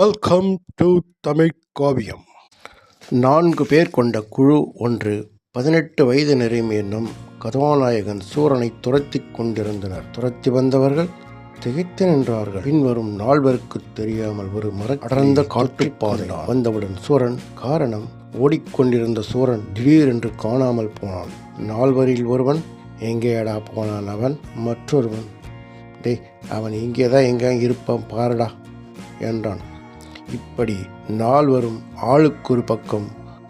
Welcome to Tamil காவியம். 4 பேர் கொண்ட குழு ஒன்று 18 வயது நிறையும் நம் கதாநாயகன் சூரனை துரத்தி கொண்டிருந்தனர். துரத்தி வந்தவர்கள் திகைத்து நின்றார்கள். பின்வரும் 4 தெரியாமல் ஒரு அடர்ந்த காட்டுப்பாதை வந்தவுடன் சூரன் காரணம். ஓடிக்கொண்டிருந்த சூரன் திடீரென்று காணாமல் போனான். 4 ஒருவன் எங்கேடா போனான்? அவன் மற்றொருவன், டேய் அவன் இங்கேதான் எங்கே இருப்பான் பாருடா என்றான். இப்படி 4 ஆளுக்கொரு பக்கம்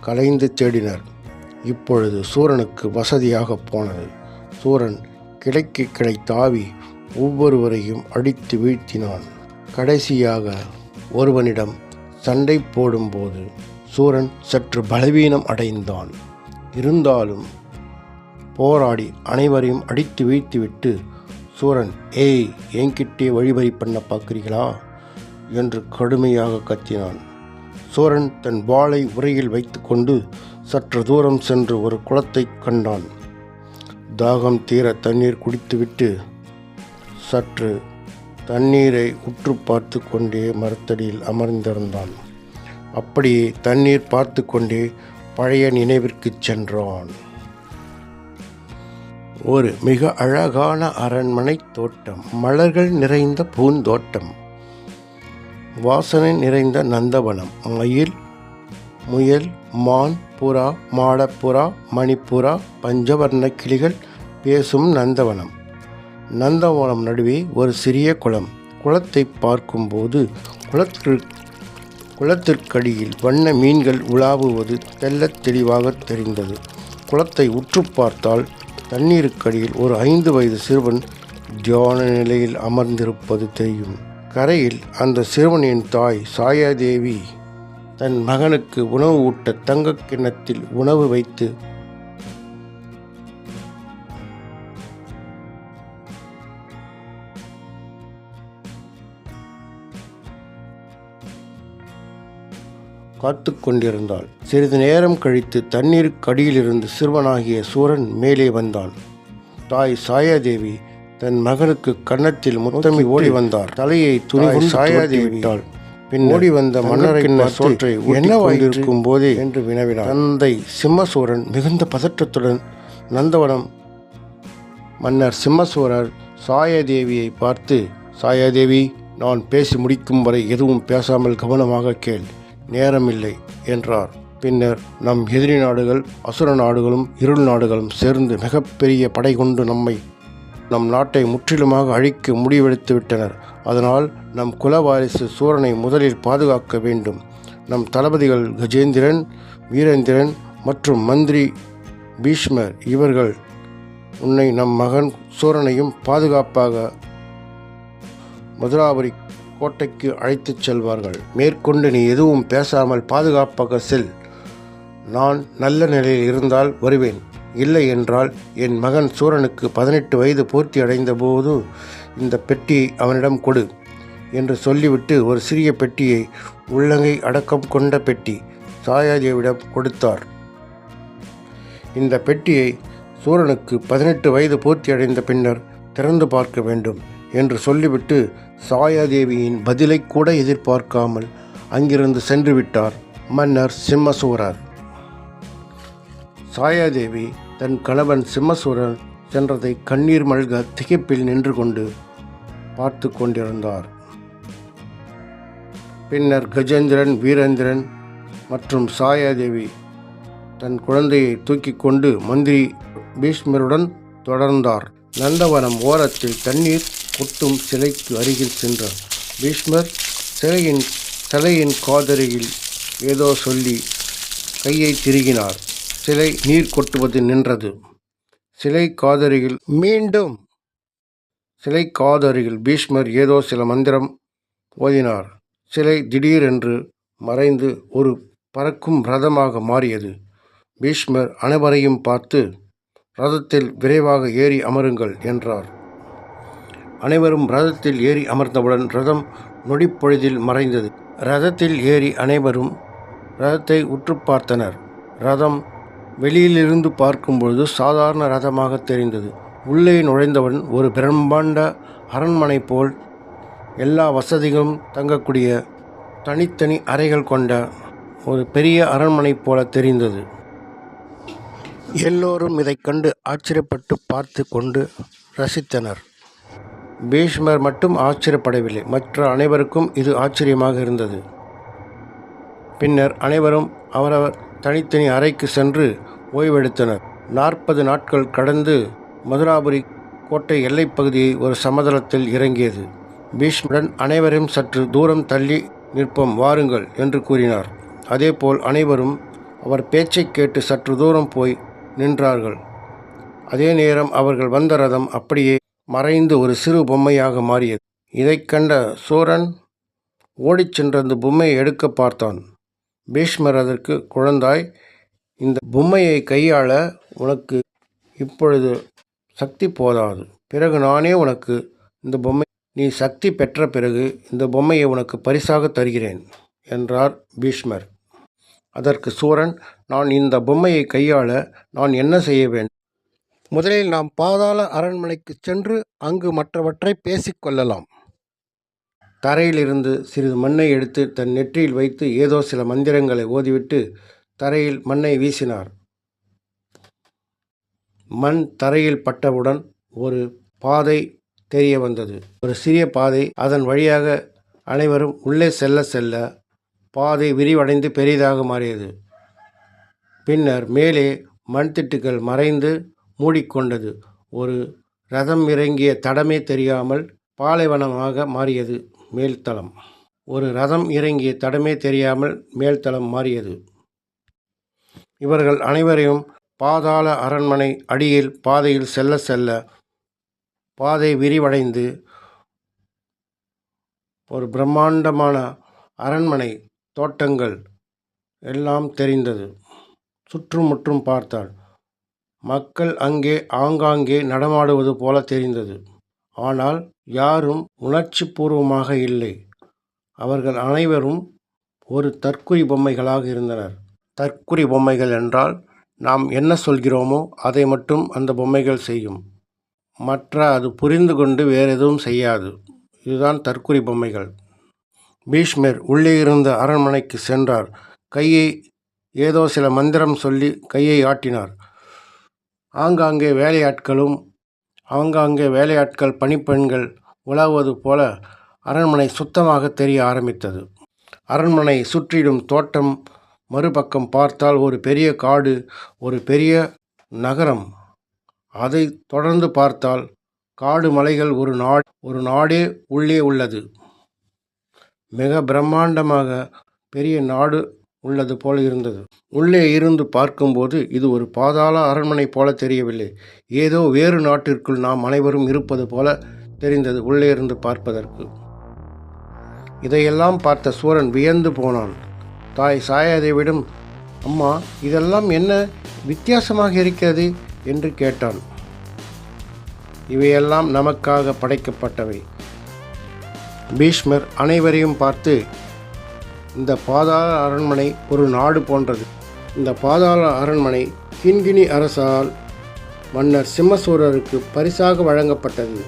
கலைந்து தேடினர். இப்பொழுது சூரனுக்கு வசதியாக போனது. சூரன் கிளைக்கு கிளை தாவி ஒவ்வொருவரையும் அடித்து வீழ்த்தினான். கடைசியாக ஒருவனிடம் சண்டை போடும்போது சூரன் சற்று பலவீனம் அடைந்தான். இருந்தாலும் போராடி அனைவரையும் அடித்து வீழ்த்திவிட்டு சூரன், ஏய் என்கிட்டே வழிபறி பண்ண பார்க்குறீங்களா என்று கடுமையாக கத்தினான். சூரன் தன் வாளை உரையில் வைத்து கொண்டு சற்று தூரம் சென்று ஒரு குளத்தை கண்டான். தாகம் தீர தண்ணீர் குடித்துவிட்டு சற்று தண்ணீரை உற்று பார்த்து கொண்டே மரத்தடியில் அமர்ந்திருந்தான். அப்படியே தண்ணீர் பார்த்து கொண்டே பழைய நினைவிற்கு சென்றான். ஒரு மிக அழகான அரண்மனை தோட்டம், மலர்கள் நிறைந்த பூந்தோட்டம், வாசனை நிறைந்த நந்தவனம், மயில், முயல், மான், புறா, மாடப்புறா, மணிப்புறா, பஞ்சவர்ண கிளிகள் பேசும் நந்தவனம். நந்தவனம் நடுவே ஒரு சிறிய குளம். குளத்தை பார்க்கும்போது குளத்திற்கடியில் வண்ண மீன்கள் உலாவுவது தெள்ளத் தெளிவாக தெரிந்தது. குளத்தை உற்று பார்த்தால் தண்ணீருக்கடியில் ஒரு 5 வயது சிறுவன் தியான நிலையில் அமர்ந்திருப்பது தெரியும். கரையில் அந்த சிறுவனின் தாய் சாயாதேவி தன் மகனுக்கு உணவு ஊட்ட தங்க கிண்ணத்தில் உணவு வைத்து காத்து கொண்டிருந்தாள். சிறிது நேரம் கழித்து தண்ணீருக்கு அடியிலிருந்து சிறுவனாகிய சூரன் மேலே வந்தான். தாய் சாயாதேவி தன் மகனுக்கு கன்னத்தில் முத்தமி ஓடி வந்தார். தலையை துணி சாயாதேவிட்டாள். பின் ஓடி வந்த மன்னரை சோற்றை என்னவாயிருக்கும் போதே என்று வினவினார். தந்தை சிம்மசூரன் மிகுந்த பதற்றத்துடன் நந்தவனம் மன்னர் சிம்மசூரர் சாயாதேவியை பார்த்து, சாயாதேவி, நான் பேசி முடிக்கும் வரை எதுவும் பேசாமல் கவனமாக கேள், நேரமில்லை என்றார். பின்னர் நம் எதிரி நாடுகள் அசுர நாடுகளும் இருள் நாடுகளும் சேர்ந்து மிகப்பெரிய படை கொண்டு நம் நாட்டை முற்றிலுமாக அழிக்க முடிவெடுத்து விட்டனர். அதனால் நம் குலவாரிசு சூரனை முதலில் பாதுகாக்க வேண்டும். நம் தளபதிகள் கஜேந்திரன், வீரேந்திரன் மற்றும் மந்திரி பீஷ்மர் இவர்கள் உன்னை நம் மகன் சூரனையும் பாதுகாப்பாக மதுராபுரி கோட்டைக்கு அழைத்துச் செல்வார்கள். மேற்கொண்டு நீ எதுவும் பேசாமல் பாதுகாப்பாக செல். நான் நல்ல நிலையில் இருந்தால் வருவேன், இல்லை என்றால் என் மகன் சூரனுக்கு 18 வயது பூர்த்தி அடைந்த போது இந்த பெட்டியை அவனிடம் கொடு என்று சொல்லிவிட்டு ஒரு சிறிய பெட்டியை, உள்ளங்கை அடக்கம் கொண்ட பெட்டி, சாயாதேவியிடம் கொடுத்தார். இந்த பெட்டியை சூரனுக்கு 18 வயது பூர்த்தி அடைந்த பின்னர் திறந்து பார்க்க வேண்டும் என்று சொல்லிவிட்டு சாயாதேவியின் பதிலை கூட எதிர்பார்க்காமல் அங்கிருந்து சென்று விட்டார் மன்னர் சிம்மசூரர். சாயாதேவி தன் கணவன் சிம்மசூரன் சென்றதை கண்ணீர் மல்க திகைப்பில் நின்று கொண்டு பார்த்து கொண்டிருந்தார். பின்னர் கஜேந்திரன், வீரேந்திரன் மற்றும் சாயாதேவி தன் குழந்தையை தூக்கி கொண்டு மந்திரி பீஷ்மருடன் தொடர்ந்தார். நந்தவனம் ஓரத்தில் தண்ணீர் கொட்டும் சிலைக்கு அருகில் சென்றார். பீஷ்மர் சிலையின் காதருகில் ஏதோ சொல்லி கையை திருகினார். சிலை நீர் கொட்டுவது நின்றது. சிலை காதருகில் பீஷ்மர் ஏதோ சில மந்திரம் ஓதினார். சிலை திடீரென்று மறைந்து ஒரு பறக்கும் ரதமாக மாறியது. பீஷ்மர் அனைவரையும் பார்த்து, ரதத்தில் விரைவாக ஏறி அமருங்கள் என்றார். அனைவரும் ரதத்தில் ஏறி அமர்ந்தவுடன் ரதம் நொடிப்பொழுதில் மறைந்தது. ரதத்தில் ஏறி அனைவரும் ரதத்தை உற்று பார்த்தனர். ரதம் வெளியிலிருந்து பார்க்கும்பொழுது சாதாரண ரதமாக தெரிந்தது. உள்ளே நுழைந்தவன் ஒரு பிரம்மாண்ட அரண்மனை போல் எல்லா வசதிகளும் தங்கக்கூடிய தனித்தனி அறைகள் கொண்ட ஒரு பெரிய அரண்மனை போல தெரிந்தது. எல்லோரும் இதைக் கண்டு ஆச்சரியப்பட்டு பார்த்து கொண்டு ரசித்தனர். பீஷ்மர் மட்டும் ஆச்சரியப்படவில்லை. மற்ற அனைவருக்கும் இது ஆச்சரியமாக இருந்தது. பின்னர் அனைவரும் அவரவர் தனித்தனி அறைக்கு சென்று ஓய்வெடுத்தனர். 40 நாட்கள் கடந்து மதுராபுரி கோட்டை எல்லைப் பகுதியை ஒரு சமதளத்தில் இறங்கியது. பீஷ்மருடன் அனைவரையும் சற்று தூரம் தள்ளி நிற்போம் வாருங்கள் என்று கூறினார். அதேபோல் அனைவரும் அவர் பேச்சை கேட்டு சற்று தூரம் போய் நின்றார்கள். அதே நேரம் அவர்கள் வந்த ரதம் அப்படியே மறைந்து ஒரு சிறு பொம்மையாக மாறியது. இதைக் கண்ட சூரன் ஓடிச் சென்ற அந்த பொம்மையை எடுக்க பார்த்தான். பீஷ்மர் அதற்கு, குழந்தாய், இந்த பொம்மையை கையாள உனக்கு இப்பொழுது சக்தி போதாது. பிறகு நானே உனக்கு இந்த பொம்மை நீ சக்தி பெற்ற பிறகு இந்த பொம்மையை உனக்கு பரிசாக தருகிறேன் என்றார் பீஷ்மர். அதற்கு சூரன், நான் இந்த பொம்மையை கையாள நான் என்ன செய்ய வேண்டும்? முதலில் நாம் பாதாள அரண்மனைக்கு சென்று அங்கு மற்றவற்றை பேசிக்கொள்ளலாம். தரையிலிருந்து சிறிது மண்ணை எடுத்து தன் நெற்றியில் வைத்து ஏதோ சில மந்திரங்களை ஓதிவிட்டு தரையில் மண்ணை வீசினார். மண் தரையில் பட்டவுடன் ஒரு பாதை தெரிய வந்தது. ஒரு சிறிய பாதை. அதன் வழியாக அனைவரும் உள்ளே செல்ல செல்ல பாதை விரிவடைந்து பெரிதாக மாறியது. பின்னர் மேலே மண்திட்டுகள் மறைந்து மூடிக்கொண்டது. ஒரு ரதம் இறங்கிய தடமே தெரியாமல் பாலைவனமாக மாறியது மேல்தளம். ஒரு ரதம் இறங்கிய தடமே தெரியாமல் மேல்தளம் மாறியது. இவர்கள் அனைவரையும் பாதாள அரண்மனை அடியில் பாதையில் செல்ல செல்ல பாதை விரிவடைந்து ஒரு பிரம்மாண்டமான அரண்மனை தோட்டங்கள் எல்லாம் தெரிந்தது. சுற்றுமுற்றும் பார்த்தாள். மக்கள் அங்கே ஆங்காங்கே நடமாடுவது போல தெரிந்தது. ஆனால் யாரும் உணர்ச்சி பூர்வமாக இல்லை. அவர்கள் அனைவரும் ஒரு தற்குறி பொம்மைகளாக இருந்தனர். தற்குறி பொம்மைகள் என்றால் நாம் என்ன சொல்கிறோமோ அதை மட்டும் அந்த பொம்மைகள் செய்யும். மற்ற அது புரிந்து கொண்டு வேறு எதுவும் செய்யாது. இதுதான் தற்குறி பொம்மைகள். பீஷ்மர் உள்ளே இருந்த அரண்மனைக்கு சென்றார். கையை ஏதோ சில மந்திரம் சொல்லி கையை ஆட்டினார். ஆங்காங்கே வேலையாட்கள் பணிப்பெண்கள் உலாவுவது போல அரண்மனை சுத்தமாக தெரிய ஆரம்பித்தது. அரண்மனை சுற்றிலும் தோட்டம். மறுபக்கம் பார்த்தால் ஒரு பெரிய காடு, ஒரு பெரிய நகரம். அதை தொடர்ந்து பார்த்தால் காடு, மலைகள், ஒரு நாடே உள்ளே உள்ளது. மிக பிரம்மாண்டமாக பெரிய நாடு உள்ளது போல இருந்தது. உள்ளே இருந்து பார்க்கும்போது இது ஒரு பாதாள அரண்மனை போல தெரியவில்லை. ஏதோ வேறு நாட்டிற்குள் நாம் அனைவரும் இருப்பது போல தெரிந்தது உள்ளே இருந்து பார்ப்பதற்கு. இதையெல்லாம் பார்த்த சூரன் வியந்து போனான். தாய் சாயாதேவியிடம், அம்மா, இதெல்லாம் என்ன வித்தியாசமாக இருக்கிறது என்று கேட்டான். இவையெல்லாம் நமக்காக படைக்கப்பட்டவை. பீஷ்மர் அனைவரையும் பார்த்து, இந்த பாதாள அரண்மனை ஒரு நாடு போன்றது. இந்த பாதாள அரண்மனை கிண்கிணி அரசால் மன்னர் சிம்மசூரருக்கு பரிசாக வழங்கப்பட்டது.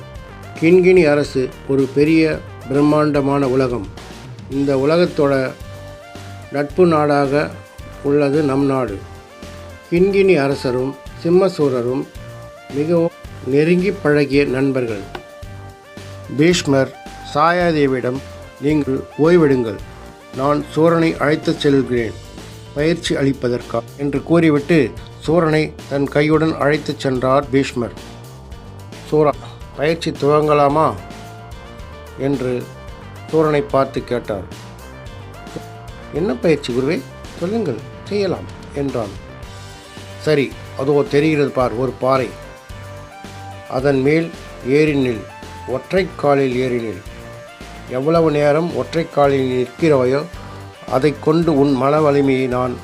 கிண்கிணி அரசு ஒரு பெரிய பிரம்மாண்டமான உலகம். இந்த உலகத்தோட நட்பு நாடாக உள்ளது நம் நாடு. கிண்கிணி அரசரும் சிம்மசூரரும் மிகவும் நெருங்கி பழகிய நண்பர்கள். பீஷ்மர் சாயாதேவியிடம், நீங்கள் ஓய்வெடுங்கள், நான் சூரனை அழைத்துச் செல்கிறேன் பயிற்சி அளிப்பதற்காக என்று கூறிவிட்டு சூரனை தன் கையுடன் அழைத்துச் சென்றார் பீஷ்மர். சூரா, பயிற்சி துவங்கலாமா என்று சூரனை பார்த்து கேட்டார். என்ன பயிற்சி குருவே, சொல்லுங்கள், செய்யலாம் என்றான். சரி, அதோ தெரிகிறது பார், ஒரு பாறை. அதன் மேல் ஏறி நில், ஒற்றை காலில் ஏறி நில். எவ்வளவு நேரம் ஒற்றை காலில் நிற்கிறாயோ அதை கொண்டு உன் மன வலிமையை நான்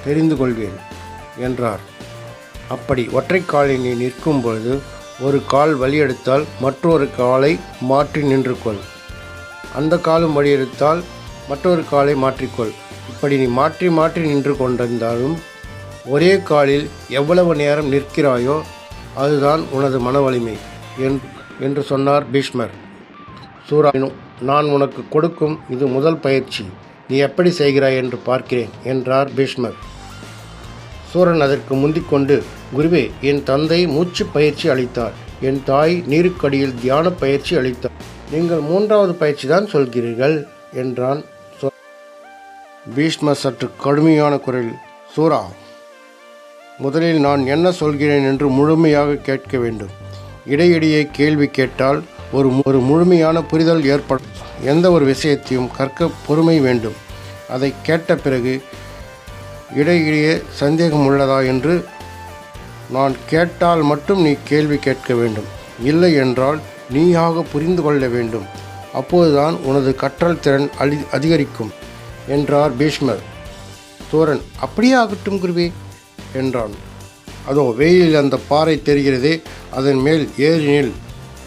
தெரிந்து கொள்வேன் என்றார். அப்படி ஒற்றை காலில் நீ நிற்கும் பொழுது ஒரு கால் வலியெடுத்தால் மற்றொரு காலை மாற்றி நின்று கொள். அந்த காலும் வலியெடுத்தால் மற்றொரு காலை மாற்றிக்கொள். இப்படி நீ மாற்றி மாற்றி நின்று கொண்டிருந்தாலும் ஒரே காலில் எவ்வளவு நேரம் நிற்கிறாயோ அதுதான் உனது மன வலிமை என்று சொன்னார் பீஷ்மர். சூரா, நான் உனக்கு கொடுக்கும் இது முதல் பயிற்சி. நீ எப்படி செய்கிறாய் என்று பார்க்கிறேன் என்றார் பீஷ்மர். சூரன் அதற்கு முந்திக்கொண்டு, குருவே, என் தந்தை மூச்சு பயிற்சி அளித்தார், என் தாய் நீருக்கடியில் தியான பயிற்சி அளித்தார், நீங்கள் 3வது பயிற்சி தான் சொல்கிறீர்கள் என்றான். பீஷ்மர் சற்று கடுமையான குரலில், சூரா, முதலில் நான் என்ன சொல்கிறேன் என்று முழுமையாக கேட்க வேண்டும். இடையிடையே கேள்வி கேட்டால் ஒரு முழுமையான புரிதல் ஏற்படும். எந்த ஒரு விஷயத்தையும் கற்க பொறுமை வேண்டும். அதை கேட்ட பிறகு இடையிடையே சந்தேகம் உள்ளதா என்று நான் கேட்டால் மட்டும் நீ கேள்வி கேட்க வேண்டும். இல்லை என்றால் நீயாக புரிந்து கொள்ள வேண்டும். அப்போதுதான் உனது கற்றல் திறன் அதிகரிக்கும் என்றார் பீஷ்மர். சூரன், அப்படியே ஆகட்டும் குருவே என்றான். அதோ வெயிலில் அந்த பாறை தெரிகிறதே, அதன் மேல் ஏறி நில்,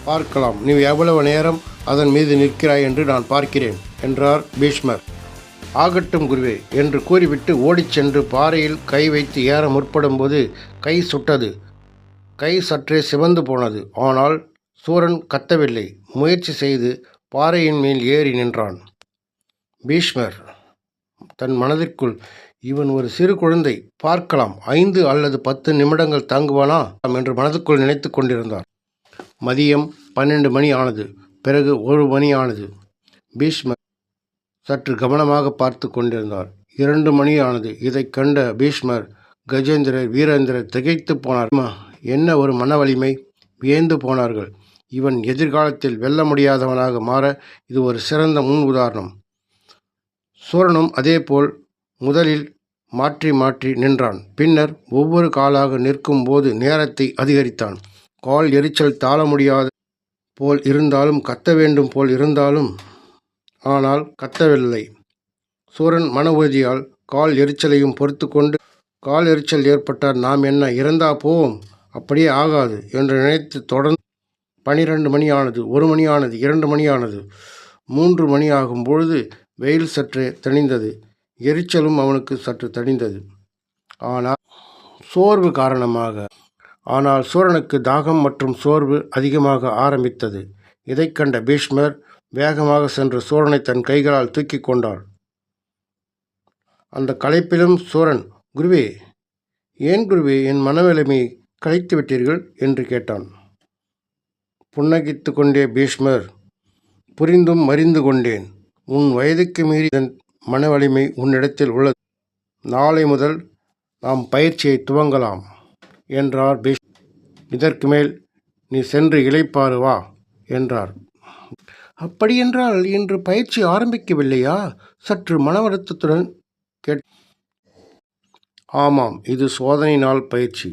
பார்க்கலாம் நீ எவ்வளவு நேரம் அதன் மீது நிற்கிறாய் என்று நான் பார்க்கிறேன் என்றார் பீஷ்மர். ஆகட்டும் குருவே என்று கூறிவிட்டு ஓடிச் சென்று பாறையில் கை வைத்து ஏற முற்படும்போது கை சுட்டது. கை சற்றே சிவந்து போனது. ஆனால் சூரன் கத்தவில்லை. முயற்சி செய்து பாறையின் மேல் ஏறி நின்றான். பீஷ்மர் தன் மனதிற்குள், இவன் ஒரு சிறு குழந்தை, பார்க்கலாம் 5 அல்லது 10 நிமிடங்கள் தாங்குவானா என்று மனதுக்குள் நினைத்து கொண்டிருந்தார். மதியம் 12 மணி ஆனது. பிறகு 1 மணி ஆனது. பீஷ்மர் சற்று கவனமாக பார்த்து கொண்டிருந்தார். 2 மணி ஆனது. இதை கண்ட பீஷ்மர், கஜேந்திரர், வீரேந்திரர் திகைத்து போனார். என்ன ஒரு மன வலிமை! வியந்து போனார்கள். இவன் எதிர்காலத்தில் வெல்ல முடியாதவனாக மாற இது ஒரு சிறந்த முன் உதாரணம். சூரனும் அதேபோல் முதலில் மாற்றி மாற்றி நின்றான். பின்னர் ஒவ்வொரு காலாக நிற்கும் போது நேரத்தை அதிகரித்தான். கால் எரிச்சல் தாழ முடியாத போல் இருந்தாலும், கத்த வேண்டும் போல் இருந்தாலும், ஆனால் கத்தவில்லை. சூரன் மன உறுதியால் கால் எரிச்சலையும் பொறுத்து கொண்டு, கால் எரிச்சல் ஏற்பட்டால் நாம் என்ன இறந்தா போவோம், அப்படியே ஆகாது என்று நினைத்து தொடர்ந்து 12 மணி ஆனது, 1 மணி ஆனது, 2 மணி ஆனது. 3 மணி ஆகும் பொழுது வெயில் சற்றே தணிந்தது. எரிச்சலும் அவனுக்கு சற்று தணிந்தது. ஆனால் சோர்வு காரணமாக சூரனுக்கு தாகம் மற்றும் சோர்வு அதிகமாக ஆரம்பித்தது. இதை கண்ட பீஷ்மர் வேகமாக சென்று சூரனை தன் கைகளால் தூக்கி கொண்டார். அந்த களைப்பிலும் சூரன், குருவே, ஏன் குருவே என் மனவலிமையை கலைத்து விட்டீர்கள் என்று கேட்டான். புன்னகித்து கொண்டே பீஷ்மர், புரிந்தும் மறிந்து கொண்டேன். உன் வயதுக்கு மீறி மன வலிமை உன்னிடத்தில் உள்ளது. நாளை முதல் நாம் பயிற்சியை துவங்கலாம் என்றார் பீஷ்மர். இதற்கு மேல் நீ சென்று இளைப்பாறு வா என்றார். அப்படியென்றால் இன்று பயிற்சி ஆரம்பிக்கவில்லையா? சற்று மன வருத்தத்துடன் ஆமாம், இது சோதனை நாள் பயிற்சி.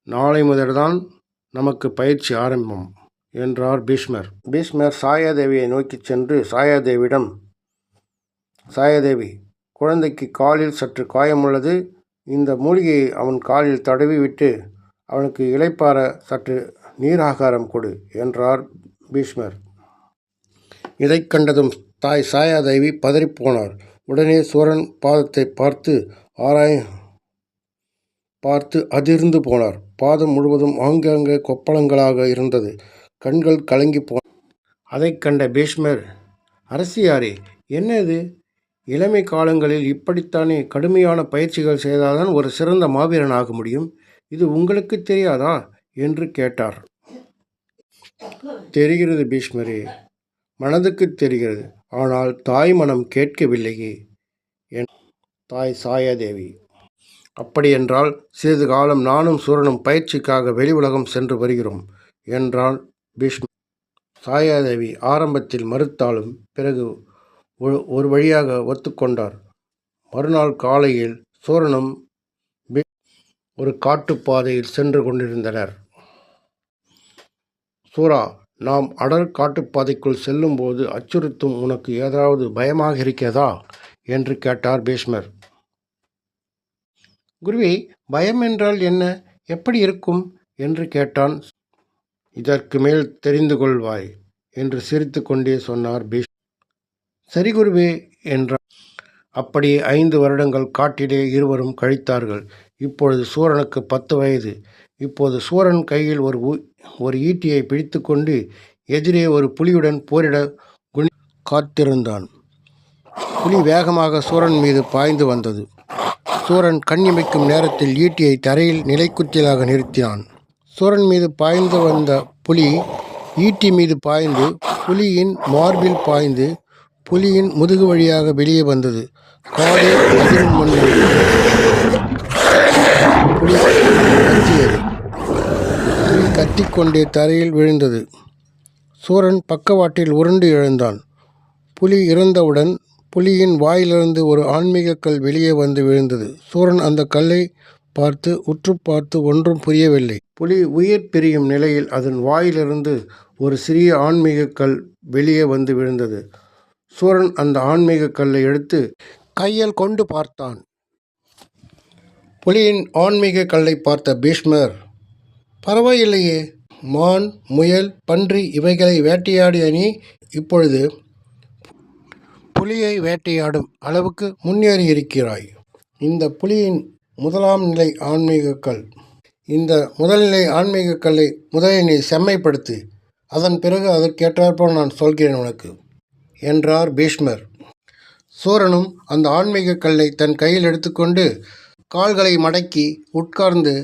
நாளை முதல்தான் நமக்கு பயிற்சி ஆரம்பம் என்றார் பீஷ்மர். பீஷ்மர் சாயாதேவியை நோக்கி சென்று சாயாதேவியிடம், சாயாதேவி, குழந்தைக்கு காலில் சற்று காயமுள்ளது. இந்த மூலிகையை அவன் காலில் தடவி விட்டு அவனுக்கு இளைப்பாற சற்று நீராகாரம் கொடு என்றார் பீஷ்மர். இதை கண்டதும் தாய் சாயாதேவி பதறிப்போனார். உடனே சூரன் பாதத்தை பார்த்து அதிர்ந்து போனார். பாதம் முழுவதும் ஆங்காங்கே கொப்பளங்களாக இருந்தது. கண்கள் கலங்கி போன. அதை கண்ட பீஷ்மர், அரசியாரே, என்ன இது? இளமை காலங்களில் இப்படித்தானே கடுமையான பயிற்சிகள் செய்தால்தான் ஒரு சிறந்த மாவீரன் ஆக முடியும். இது உங்களுக்கு தெரியாதா என்று கேட்டார். தெரிகிறது பீஷ்மரே, மனதுக்கு தெரிகிறது. ஆனால் தாய் மனம் கேட்கவில்லையே என் தாய் சாயாதேவி. அப்படியென்றால் சிறிது காலம் நானும் சூரனும் பயிற்சிக்காக வெளி உலகம் சென்று வருகிறோம் என்றான் பீஷ்மர். சாயாதேவி ஆரம்பத்தில் மறுத்தாலும் பிறகு ஒரு வழியாக ஒத்துக்கொண்டார். மறுநாள் காலையில் சூரனும் ஒரு காட்டுப்பாதையில் சென்று கொண்டிருந்தனர். சூரா, நாம் அடர் காட்டுப்பாதைக்குள் செல்லும்போது அச்சுறுத்தும் உனக்கு ஏதாவது பயமாக இருக்கிறதா என்று கேட்டார் பீஷ்மர். குருவே, பயம் என்றால் என்ன, எப்படி இருக்கும் என்று கேட்டான். இதற்கு மேல் தெரிந்து கொள்வாய் என்று சிரித்து கொண்டே சொன்னார் பீஷ்மர். சரி குருவே என்றார். அப்படியே 5 வருடங்கள் காட்டிலே இருவரும் கழித்தார்கள். இப்பொழுது சூரனுக்கு 10 வயது. இப்போது சூரன் கையில் ஒரு ஈட்டியை பிடித்து கொண்டு எதிரே ஒரு புலியுடன் போரிட காத்திருந்தான். புலி வேகமாக சூரன் மீது பாய்ந்து வந்தது. சூரன் கண்ணிமைக்கும் நேரத்தில் ஈட்டியை தரையில் நிலைக்குத்திலாக நிறுத்தினான். சூரன் மீது பாய்ந்து வந்த புலி ஈட்டி மீது பாய்ந்து புலியின் மார்பில் பாய்ந்து புலியின் முதுகு வழியாக வெளியே வந்தது. காடே அதிரும் முன்னே புலி கத்தியது. புலி கத்திக்கொண்டே தரையில் விழுந்தது. சூரன் பக்கவாட்டில் உருண்டு எழுந்தான். புலி இறந்தவுடன் புலியின் வாயிலிருந்து ஒரு ஆன்மீக கல் வெளியே வந்து விழுந்தது. சூரன் அந்த கல்லை பார்த்து உற்று பார்த்து ஒன்றும் புரியவில்லை. புலி உயிர் பிரியும் நிலையில் அதன் வாயிலிருந்து ஒரு சிறிய ஆன்மீக கல் வெளியே வந்து விழுந்தது. சூரன் அந்த ஆன்மீக கல்லை எடுத்து கையில் கொண்டு பார்த்தான். புலியின் ஆன்மீக கல்லை பார்த்த பீஷ்மர், பரவாயில்லையே, மான், முயல், பன்றி இவைகளை வேட்டையாடிய நீ இப்பொழுது புலியை வேட்டையாடும் அளவுக்கு முன்னேறி இருக்கிறாய். இந்த புலியின் முதலாம் நிலை ஆன்மீக கல். இந்த முதல்நிலை ஆன்மீக கல்லை முதலில் நீ செம்மைப்படுத்து. அதன் பிறகு அதற்கேற்றாற்போல் நான் சொல்கிறேன் உனக்கு என்றார் பீஷ்மர். சூரனும் அந்த ஆன்மீக கல்லை தன் கையில் எடுத்துக்கொண்டு கால்களை மடக்கி உட்கார்ந்து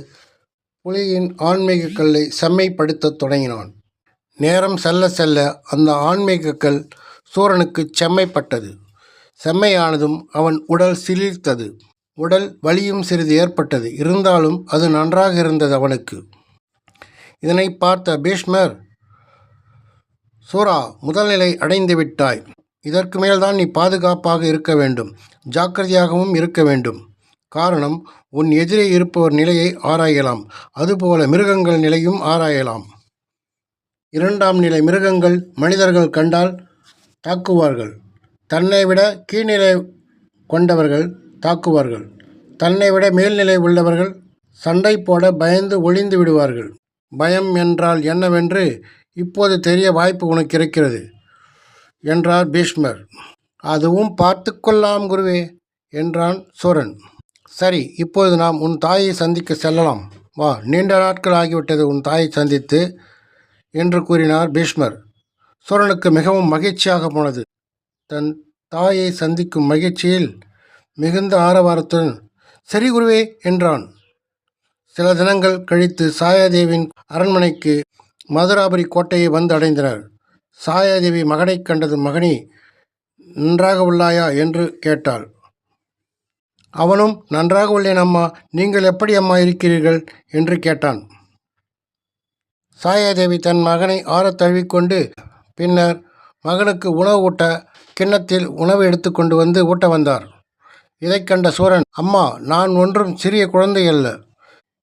புலியின் ஆன்மீக கல்லை செம்மைப்படுத்தத் தொடங்கினான். நேரம் செல்ல செல்ல அந்த ஆன்மீக கல் சூரனுக்கு செம்மைப்பட்டது. செம்மையானதும் அவன் உடல் சிலிர்த்தது. உடல் வலியும் சிறிது ஏற்பட்டது. இருந்தாலும் அது நன்றாக இருந்தது அவனுக்கு. இதனை பார்த்த பீஷ்மர், சூரா, முதல்நிலை அடைந்து விட்டாய். இதற்கு மேல்தான் நீ பாதுகாப்பாக இருக்க வேண்டும், ஜாக்கிரதையாகவும் இருக்க வேண்டும். காரணம், உன் எதிரே இருப்பவர் நிலையை ஆராயலாம், அதுபோல மிருகங்கள் நிலையும் ஆராயலாம். இரண்டாம் நிலை மிருகங்கள் மனிதர்கள் கண்டால் தாக்குவார்கள். தன்னை விட கீழ்நிலை கொண்டவர்கள் தாக்குவார்கள். தன்னை விட மேல்நிலை உள்ளவர்கள் சண்டை போட பயந்து ஒளிந்து விடுவார்கள். பயம் என்றால் என்னவென்று இப்போது தெரிய வாய்ப்பு உனக்கு இருக்கிறது என்றார் பீஷ்மர். அதுவும் பார்த்து கொள்ளலாம் குருவே என்றான் சூரன். சரி, இப்போது நாம் உன் தாயை சந்திக்க செல்லலாம். வா, நீண்ட நாட்கள் ஆகிவிட்டது உன் தாயை சந்தித்து என்று கூறினார் பீஷ்மர். சூரனுக்கு மிகவும் மகிழ்ச்சியாக போனது. தன் தாயை சந்திக்கும் மகிழ்ச்சியில் மிகுந்த ஆரவாரத்துடன் சரி குருவே என்றான். சில தினங்கள் கழித்து சாயாதேவியின் அரண்மனைக்கு மதுராபுரி கோட்டையை வந்து அடைந்தனர். சாயாதேவி மகனை கண்டது. மகனே, நன்றாக உள்ளாயா என்று கேட்டாள். அவனும் நன்றாக உள்ளேன் அம்மா, நீங்கள் எப்படி அம்மா இருக்கிறீர்கள் என்று கேட்டான். சாயாதேவி தன் மகனை ஆறத் தழுவிக்கொண்டு பின்னர் மகனுக்கு உணவு ஊட்ட கிண்ணத்தில் உணவு எடுத்துக்கொண்டு வந்து ஊட்ட வந்தார். இதை கண்ட சூரன், அம்மா, நான் ஒன்றும் சிறிய குழந்தை அல்ல.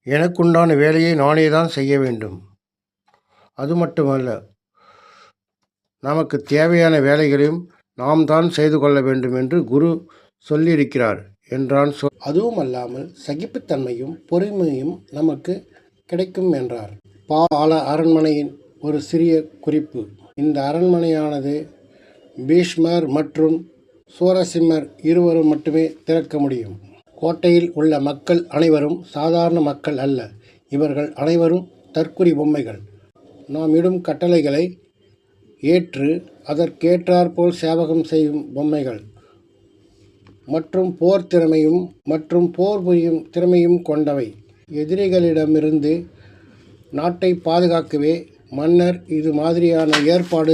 எனக்குண்டான வேலையை நானே தான் செய்ய வேண்டும். அது மட்டுமல்ல, நமக்கு தேவையான வேலைகளையும் நாம் தான் செய்து கொள்ள வேண்டும் என்று குரு சொல்லியிருக்கிறார் என்றான். அதுவும் அல்லாமல் சகிப்புத்தன்மையும் பொறுமையும் நமக்கு கிடைக்கும் என்றார். பால அரண்மனையின் ஒரு சிறிய குறிப்பு. இந்த அரண்மனையானது பீஷ்மர் மற்றும் சூரசிம்மர் இருவரும் மட்டுமே திறக்க முடியும். கோட்டையில் உள்ள மக்கள் அனைவரும் சாதாரண மக்கள் அல்ல. இவர்கள் அனைவரும் தற்குறி பொம்மைகள். நாம் இடும் கட்டளைகளை ஏற்று அதற்கேற்றாற்போல் சேவகம் செய்யும் பொம்மைகள் மற்றும் போர் திறமையும் மற்றும் போர் புரியும் திறமையும் கொண்டவை. எதிரிகளிடமிருந்து நாட்டை பாதுகாக்கவே மன்னர் இது மாதிரியான ஏற்பாடு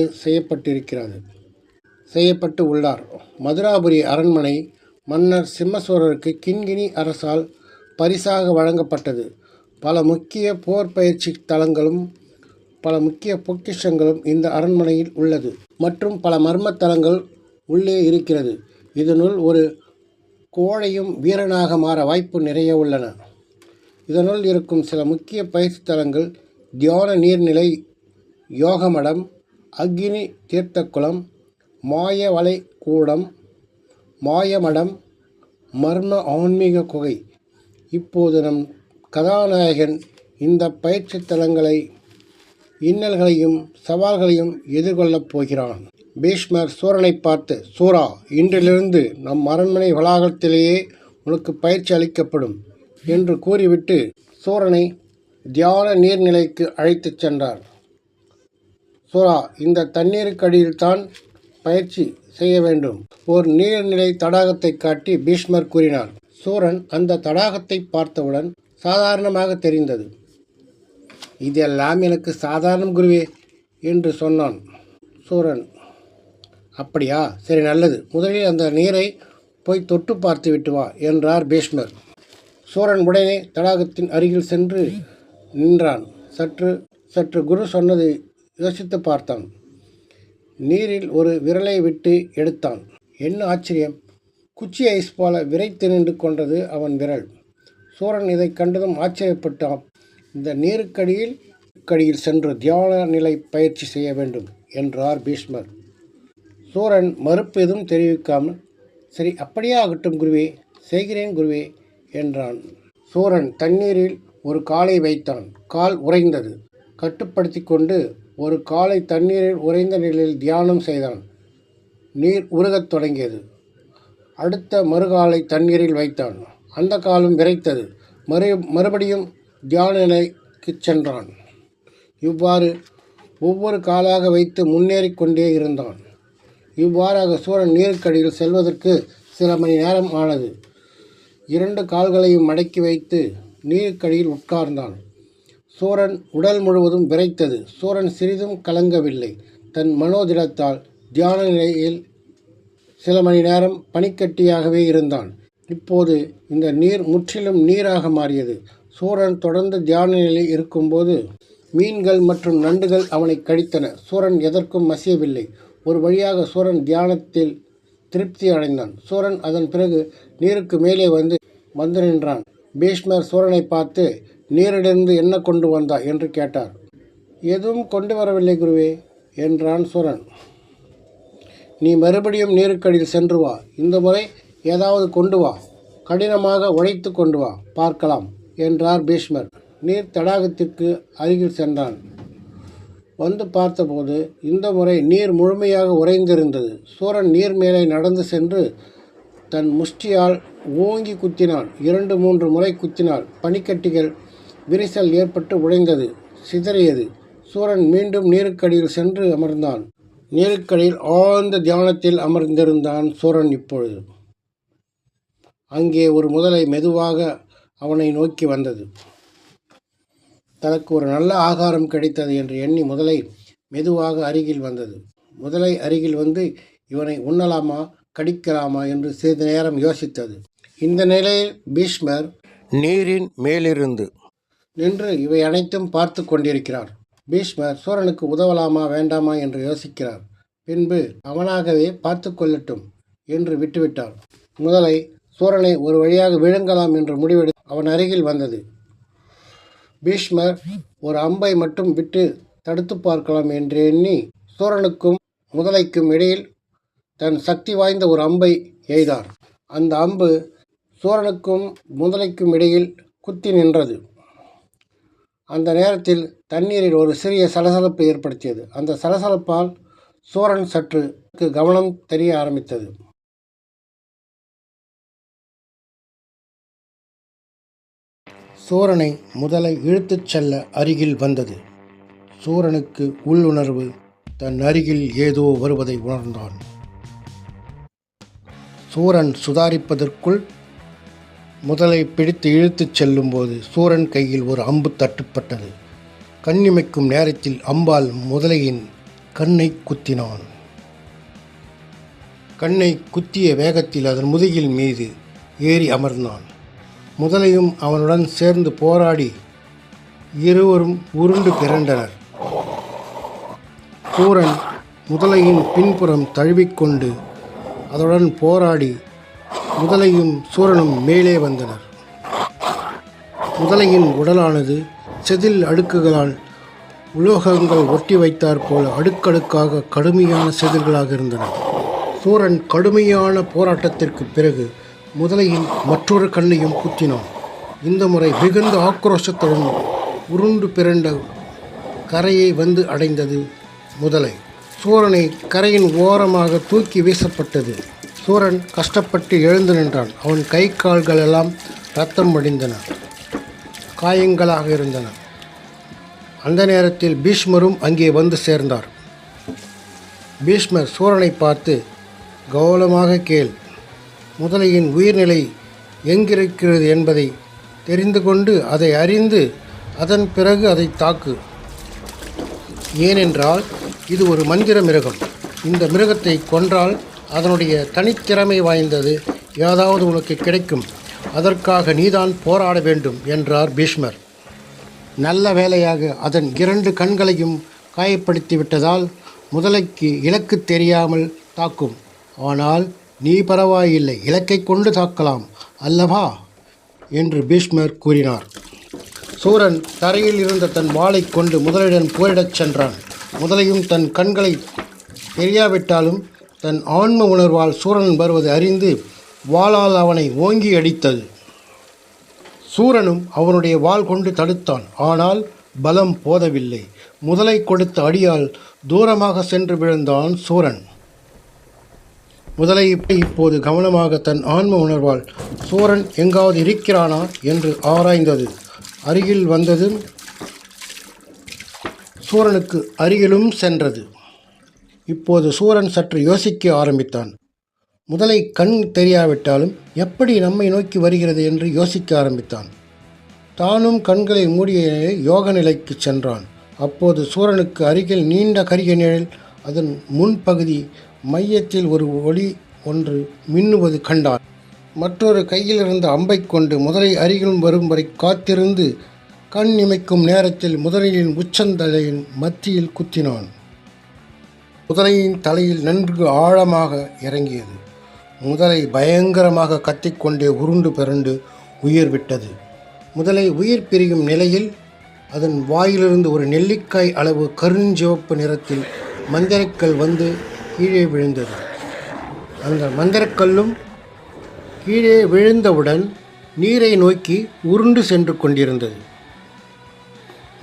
செய்யப்பட்டு உள்ளார். மதுராபுரி அரண்மனை மன்னர் சிம்மசோரருக்கு கிண்கிணி அரசால் பரிசாக வழங்கப்பட்டது. பல முக்கிய போர் பயிற்சி தளங்களும் பல முக்கிய பொக்கிஷங்களும் இந்த அரண்மனையில் உள்ளது மற்றும் பல மர்ம தலங்கள் உள்ளே இருக்கிறது. இதனுள் ஒரு கோழையும் வீரனாக மாற வாய்ப்பு நிறைய உள்ளன. இதனுள் இருக்கும் சில முக்கிய பயிற்சி தலங்கள் தியான நீர்நிலை, யோகமடம், அக்னி தீர்த்தக்குளம், மாய வலை கூடம், மாயமடம், மர்ம ஆன்மீக குகை. இப்போது நம் கதாநாயகன் இந்த பயிற்சி தலங்களை இன்னல்களையும் சவால்களையும் எதிர்கொள்ளப் போகிறான். பீஷ்மர் சூரனை பார்த்து, சூரா, இன்றிலிருந்து நம் அரண்மனை வளாகத்திலேயே உனக்கு பயிற்சி அளிக்கப்படும் என்று கூறிவிட்டு சூரனை தியான நீர்நிலைக்கு அழைத்துச் சென்றார். சூரா, இந்த தண்ணீருக்கு அடியில்தான் பயிற்சி செய்ய வேண்டும். ஒரு நீர்நிலை தடாகத்தை காட்டி பீஷ்மர் கூறினார். சூரன் அந்த தடாகத்தை பார்த்தவுடன் சாதாரணமாக தெரிந்தது. இதெல்லாம் எனக்கு சாதாரணம் குருவே என்று சொன்னான். சூரன், அப்படியா, சரி, நல்லது. முதலில் அந்த நீரை போய் தொட்டு பார்த்து விட்டு வா என்றார் பீஷ்மர். சூரன் உடனே தடாகத்தின் அருகில் சென்று நின்றான். சற்று குரு சொன்னதை யோசித்து பார்த்தான். நீரில் ஒரு விரலை விட்டு எடுத்தான். என்ன ஆச்சரியம்! குச்சி ஐஸ் போல விரைத்து நின்று கொண்டது அவன் விரல். சூரன் இதை கண்டதும் ஆச்சரியப்பட்டான். இந்த நீருக்கடியில் சென்று தியான நிலை பயிற்சி செய்ய வேண்டும் என்றார் பீஷ்மர். சூரன் மறுப்பு எதுவும் தெரிவிக்காமல், சரி, அப்படியே ஆகட்டும் குருவே, செய்கிறேன் குருவே என்றான். சூரன் தண்ணீரில் ஒரு காலை வைத்தான். கால் உறைந்தது. கட்டுப்படுத்தி கொண்டு ஒரு காலை தண்ணீரில் உறைந்த நிலையில் தியானம் செய்தான். நீர் உருகத் தொடங்கியது. அடுத்த மறுகாலை தண்ணீரில் வைத்தான். அந்த காலும் விரைத்தது. மறுபடியும் தியான நிலைக்கு சென்றான். இவ்வாறு ஒவ்வொரு காலாக வைத்து முன்னேறி கொண்டே இருந்தான். இவ்வாறாக சூரன் நீருக்கடியில் செல்வதற்கு சில மணி நேரம் ஆனது. 2 கால்களையும் மடக்கி வைத்து நீருக்கடியில் உட்கார்ந்தான். சூரன் உடல் முழுவதும் விரைத்தது. சூரன் சிறிதும் கலங்கவில்லை. தன் மனோதிடத்தால் தியான நிலையில் சில மணி நேரம் பனிக்கட்டியாகவே இருந்தான். இப்போது இந்த நீர் முற்றிலும் நீராக மாறியது. சூரன் தொடர்ந்து தியான நிலையில் இருக்கும்போது மீன்கள் மற்றும் நண்டுகள் அவனை கடித்தன. சூரன் எதற்கும் மசியவில்லை. ஒரு வழியாக சூரன் தியானத்தில் திருப்தி அடைந்தான். சூரன் அதன் பிறகு நீருக்கு மேலே வந்து நின்றான். பீஷ்மர் சூரனை பார்த்து, நீரிலிருந்து என்ன கொண்டு வந்தாய் என்று கேட்டார். எதுவும் கொண்டு வரவில்லை குருவே என்றான் சூரன். நீ மறுபடியும் நீருக்கடியில் சென்று வா. இந்த முறை ஏதாவது கொண்டு வா. கடினமாக உழைத்து கொண்டு வா, பார்க்கலாம் என்றார் பீஷ்மர். நீர் தடாகத்திற்கு அருகில் சென்றான். வந்து பார்த்தபோது இந்த முறை நீர் முழுமையாக உறைந்திருந்தது. சூரன் நீர் மேலே நடந்து சென்று தன் முஷ்டியால் ஓங்கி குத்தினான். 2-3 முறை குத்தினான். பனிக்கட்டிகள் விரிசல் ஏற்பட்டு உடைந்தது, சிதறியது. சூரன் மீண்டும் நீருக்கடியில் சென்று அமர்ந்தான். நீருக்கடியில் ஆழ்ந்த தியானத்தில் அமர்ந்திருந்தான் சூரன். இப்பொழுது அங்கே ஒரு முதலை மெதுவாக அவனை நோக்கி வந்தது. தனக்கு ஒரு நல்ல ஆகாரம் கிடைத்தது என்று எண்ணி முதலை மெதுவாக அருகில் வந்தது. முதலை அருகில் வந்து இவனை உண்ணலாமா கடிக்கலாமா என்று சிறிது நேரம் யோசித்தது. இந்த நிலையில் பீஷ்மர் நீரின் மேலிருந்து நின்று இவை அனைத்தும் பார்த்து கொண்டிருக்கிறார். பீஷ்மர் சூரனுக்கு உதவலாமா வேண்டாமா என்று யோசிக்கிறார். பின்பு அவனாகவே பார்த்து கொள்ளட்டும் என்று விட்டுவிட்டார். முதலை சூரனை ஒரு வழியாக விழுங்கலாம் என்று முடிவெடு அவன் அருகில் வந்தது. பீஷ்மர் ஒரு அம்பை மட்டும் விட்டு தடுத்து பார்க்கலாம் என்று எண்ணி சூரனுக்கும் முதலைக்கும் இடையில் தன் சக்தி வாய்ந்த ஒரு அம்பை எய்தார். அந்த அம்பு சூரனுக்கும் முதலைக்கும் இடையில் குத்தி நின்றது. அந்த நேரத்தில் தண்ணீரில் ஒரு சிறிய சலசலப்பு ஏற்படுத்தியது. அந்த சலசலப்பால் சூரன் சற்று கவனம் தெரிய ஆரம்பித்தது. சூரனை முதலை இழுத்துச் செல்ல அருகில் வந்தது. சூரனுக்கு உள்ளுணர்வு தன் அருகில் ஏதோ வருவதை உணர்ந்தான். சூரன் சுதாரிப்பதற்குள் முதலை பிடித்து இழுத்துச் செல்லும்போது சூரன் கையில் ஒரு அம்பு தட்டுப்பட்டது. கண்ணிமைக்கும் நேரத்தில் அம்பால் முதலையின் கண்ணை குத்தினான். கண்ணை குத்திய வேகத்தில் அதன் முதுகில் மீது ஏறி அமர்ந்தான். முதலையும் அவனுடன் சேர்ந்து போராடி இருவரும் உருண்டு பிறண்டனர். சூரன் முதலையின் பின்புறம் தழுவிக்கொண்டு அதனுடன் போராடி முதலையும் சூரனும் மேலே வந்தனர். முதலையின் உடலானது செதில் அடுக்குகளால் உலோகங்கள் ஒட்டி வைத்தாற் போல அடுக்கடுக்காக கடுமையான செதில்களாக இருந்தன. சூரன் கடுமையான போராட்டத்திற்கு பிறகு முதலையின் மற்றொரு கண்ணையும் குத்தினான். இந்த முறை மிகுந்த ஆக்ரோஷத்துடன் உருண்டு பிறண்ட கரையை வந்து அடைந்தது முதலை. சூரனை கரையின் ஓரமாக தூக்கி வீசப்பட்டது. சூரன் கஷ்டப்பட்டு எழுந்து நின்றான். அவன் கை கால்கள் எல்லாம் இரத்தம் வடிந்தன, காயங்களாக இருந்தன. அந்த நேரத்தில் பீஷ்மரும் அங்கே வந்து சேர்ந்தார். பீஷ்மர் சூரனை பார்த்து, கவனமாக கேள். முதலையின் உயிர்நிலை எங்கிருக்கிறது என்பதை தெரிந்து கொண்டு அதை அறிந்து அதன் பிறகு அதை தாக்கு. ஏனென்றால் இது ஒரு மந்திர மிருகம். இந்த மிருகத்தை கொன்றால் அதனுடைய தனித்திறமை வாய்ந்தது ஏதாவது உனக்கு கிடைக்கும். அதற்காக நீதான் போராட வேண்டும் என்றார் பீஷ்மர். நல்ல வேளையாக அதன் 2 கண்களையும் காயப்படுத்தி விட்டதால் முதலைக்கு இலக்கு தெரியாமல் தாக்கும். ஆனால் நீ பரவாயில்லை, இலக்கை கொண்டு தாக்கலாம் அல்லவா என்று பீஷ்மர் கூறினார். சூரன் தரையில் இருந்த தன் வாளை கொண்டு முதலையுடன் போரிடச் சென்றான். முதலையும் தன் கண்களை தெரியாவிட்டாலும் தன் ஆன்ம உணர்வால் சூரன் வருவது அறிந்து வாளால் அவனை ஓங்கி அடித்தது. சூரனும் அவனுடைய வாள் கொண்டு தடுத்தான். ஆனால் பலம் போதவில்லை. முதலை கொடுத்த அடியால் தூரமாக சென்று விழுந்தான் சூரன். முதலை இப்போது கவனமாக தன் ஆன்ம உணர்வால் சூரன் எங்காவது இருக்கிறானா என்று ஆராய்ந்தது. அருகில் வந்ததும் சூரனுக்கு அருகிலும் சென்றது. இப்போது சூரன் சற்று யோசிக்க ஆரம்பித்தான். முதலை கண் தெரியாவிட்டாலும் எப்படி நம்மை நோக்கி வருகிறது என்று யோசிக்க ஆரம்பித்தான். தானும் கண்களை மூடிய யோக நிலைக்கு சென்றான். அப்போது சூரனுக்கு அருகில் நீண்ட கரிய நிழல், அதன் முன்பகுதி மையத்தில் ஒரு ஒளி ஒன்று மின்னுவது கண்டான். மற்றொரு கையில் இருந்த அம்பை கொண்டு முதலை அருகில் வரும் வரை காத்திருந்து கண் இமைக்கும் நேரத்தில் முதலையின் உச்சந்தலையின் மத்தியில் குத்தினான். முதலையின் தலையில் நன்கு ஆழமாக இறங்கியது. முதலை பயங்கரமாக கத்திக்கொண்டே உருண்டு பிறண்டு உயிர் விட்டது. முதலை உயிர் பிரியும் நிலையில் அதன் வாயிலிருந்து ஒரு நெல்லிக்காய் அளவு கருஞ்சிவப்பு நிறத்தில் மந்திரக்கல் வந்து கீழே விழுந்தது. அந்த மந்திரக்கல்லும் கீழே விழுந்தவுடன் நீரை நோக்கி உருண்டு சென்று கொண்டிருந்தது.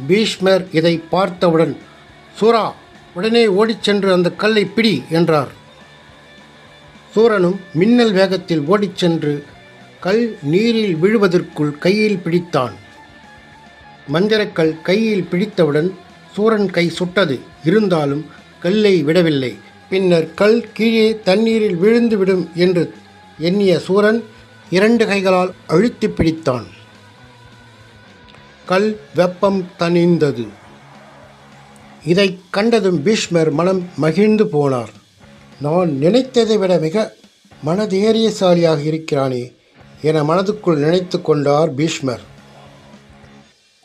பீஷ்மர் இதை பார்த்தவுடன், சூரா, உடனே ஓடிச் சென்று அந்த கல்லை பிடி என்றார். சூரனும் மின்னல் வேகத்தில் ஓடிச் சென்று கல் நீரில் விழுவதற்குள் கையில் பிடித்தான். மந்திரக்கல் கையில் பிடித்தவுடன் சூரன் கை சுட்டது. இருந்தாலும் கல்லை விடவில்லை. பின்னர் கல் கீழே தண்ணீரில் விழுந்துவிடும் என்று எண்ணிய சூரன் 2 கைகளால் அழுத்தி பிடித்தான். கல் வெப்பம் தணிந்தது. இதை கண்டதும் பீஷ்மர் மனம் மகிழ்ந்து போனார். நான் நினைத்ததை விட மிக மனதைரியசாலியாக இருக்கிறானே என மனதுக்குள் நினைத்து கொண்டார் பீஷ்மர்.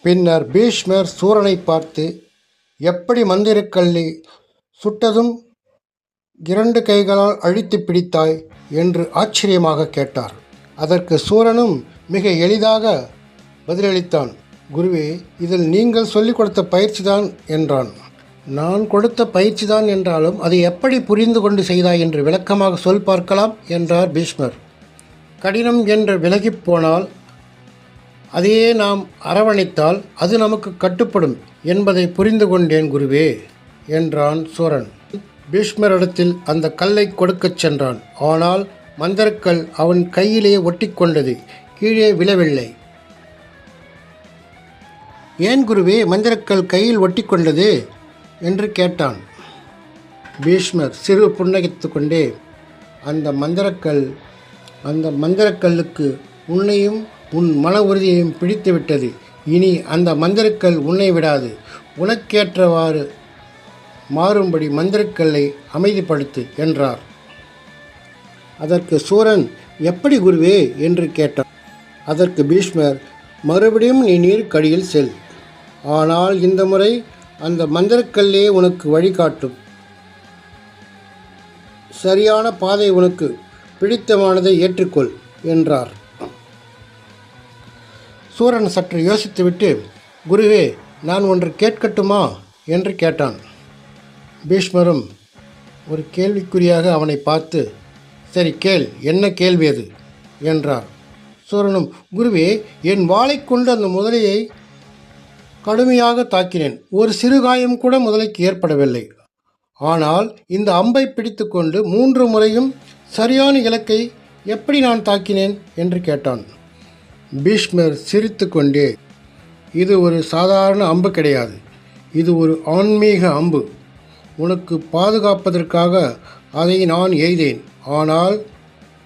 பின்னர் பீஷ்மர் சூரனை பார்த்து, எப்படி மந்திரக்கல்லை சுட்டதும் 2 கைகளால் அழுத்தி பிடித்தாய் என்று ஆச்சரியமாக கேட்டார். அதற்கு சூரனும் மிக எளிதாக பதிலளித்தான். குருவே, இதில் நீங்கள் சொல்லிக் கொடுத்த பயிற்சிதான் என்றான். நான் கொடுத்த பயிற்சிதான் என்றாலும் அதை எப்படி புரிந்து கொண்டு செய்தாய் என்று விளக்கமாக சொல் பார்க்கலாம் என்றார் பீஷ்மர். கடினம் என்று விலகிப் போனால் அதையே நாம் அரவணைத்தால் அது நமக்கு கட்டுப்படும் என்பதை புரிந்து கொண்டேன் குருவே என்றான் சூரன். பீஷ்மரிடத்தில் அந்த கல்லை கொடுக்கச் சென்றான். ஆனால் மந்திரக்கல் அவன் கையிலே ஒட்டிக்கொண்டது, கீழே விழவில்லை. ஏன் குருவே மந்திரக்கல் கையில் ஒட்டிக்கொண்டது என்று கேட்டான். பீஷ்மர் சிறு புன்னகைத்து கொண்டே, அந்த மந்திரக்கல்லுக்கு உன்னையும் உன் மன உறுதியையும் பிடித்துவிட்டது. இனி அந்த மந்திரக்கல் உன்னை விடாது. உனக்கேற்றவாறு மாறும்படி மந்திரக்கல்லை அமைதிப்படுத்து என்றார். அதற்கு சூரன், எப்படி குருவே என்று கேட்டான். அதற்கு பீஷ்மர், மறுபடியும் நீ நீருக்கடியில் செல். ஆனால் இந்த முறை அந்த மந்திரக்கல்லே உனக்கு வழிகாட்டும். சரியான பாதை உனக்கு பிடித்தமானதை ஏற்றுக்கொள் என்றார். சூரன் சற்று யோசித்துவிட்டு, குருவே, நான் ஒன்று கேட்கட்டுமா என்று கேட்டான். பீஷ்மரும் ஒரு கேள்விக்குறியாக அவனை பார்த்து, சரி கேள், என்ன கேள்வி அது என்றார். சூரனும், குருவே, என் வாளை கொண்டு அந்த முதலையை கடுமையாக தாக்கினேன். ஒரு சிறு காயம் கூட முதலைக்கு ஏற்படவில்லை. ஆனால் இந்த அம்பை பிடித்து கொண்டு 3 முறையும் சரியான இலக்கை எப்படி நான் தாக்கினேன் என்று கேட்டான். பீஷ்மர் சிரித்து கொண்டே, இது ஒரு சாதாரண அம்பு கிடையாது. இது ஒரு ஆன்மீக அம்பு. உனக்கு பாதுகாப்பதற்காக அதை நான் எய்தேன். ஆனால்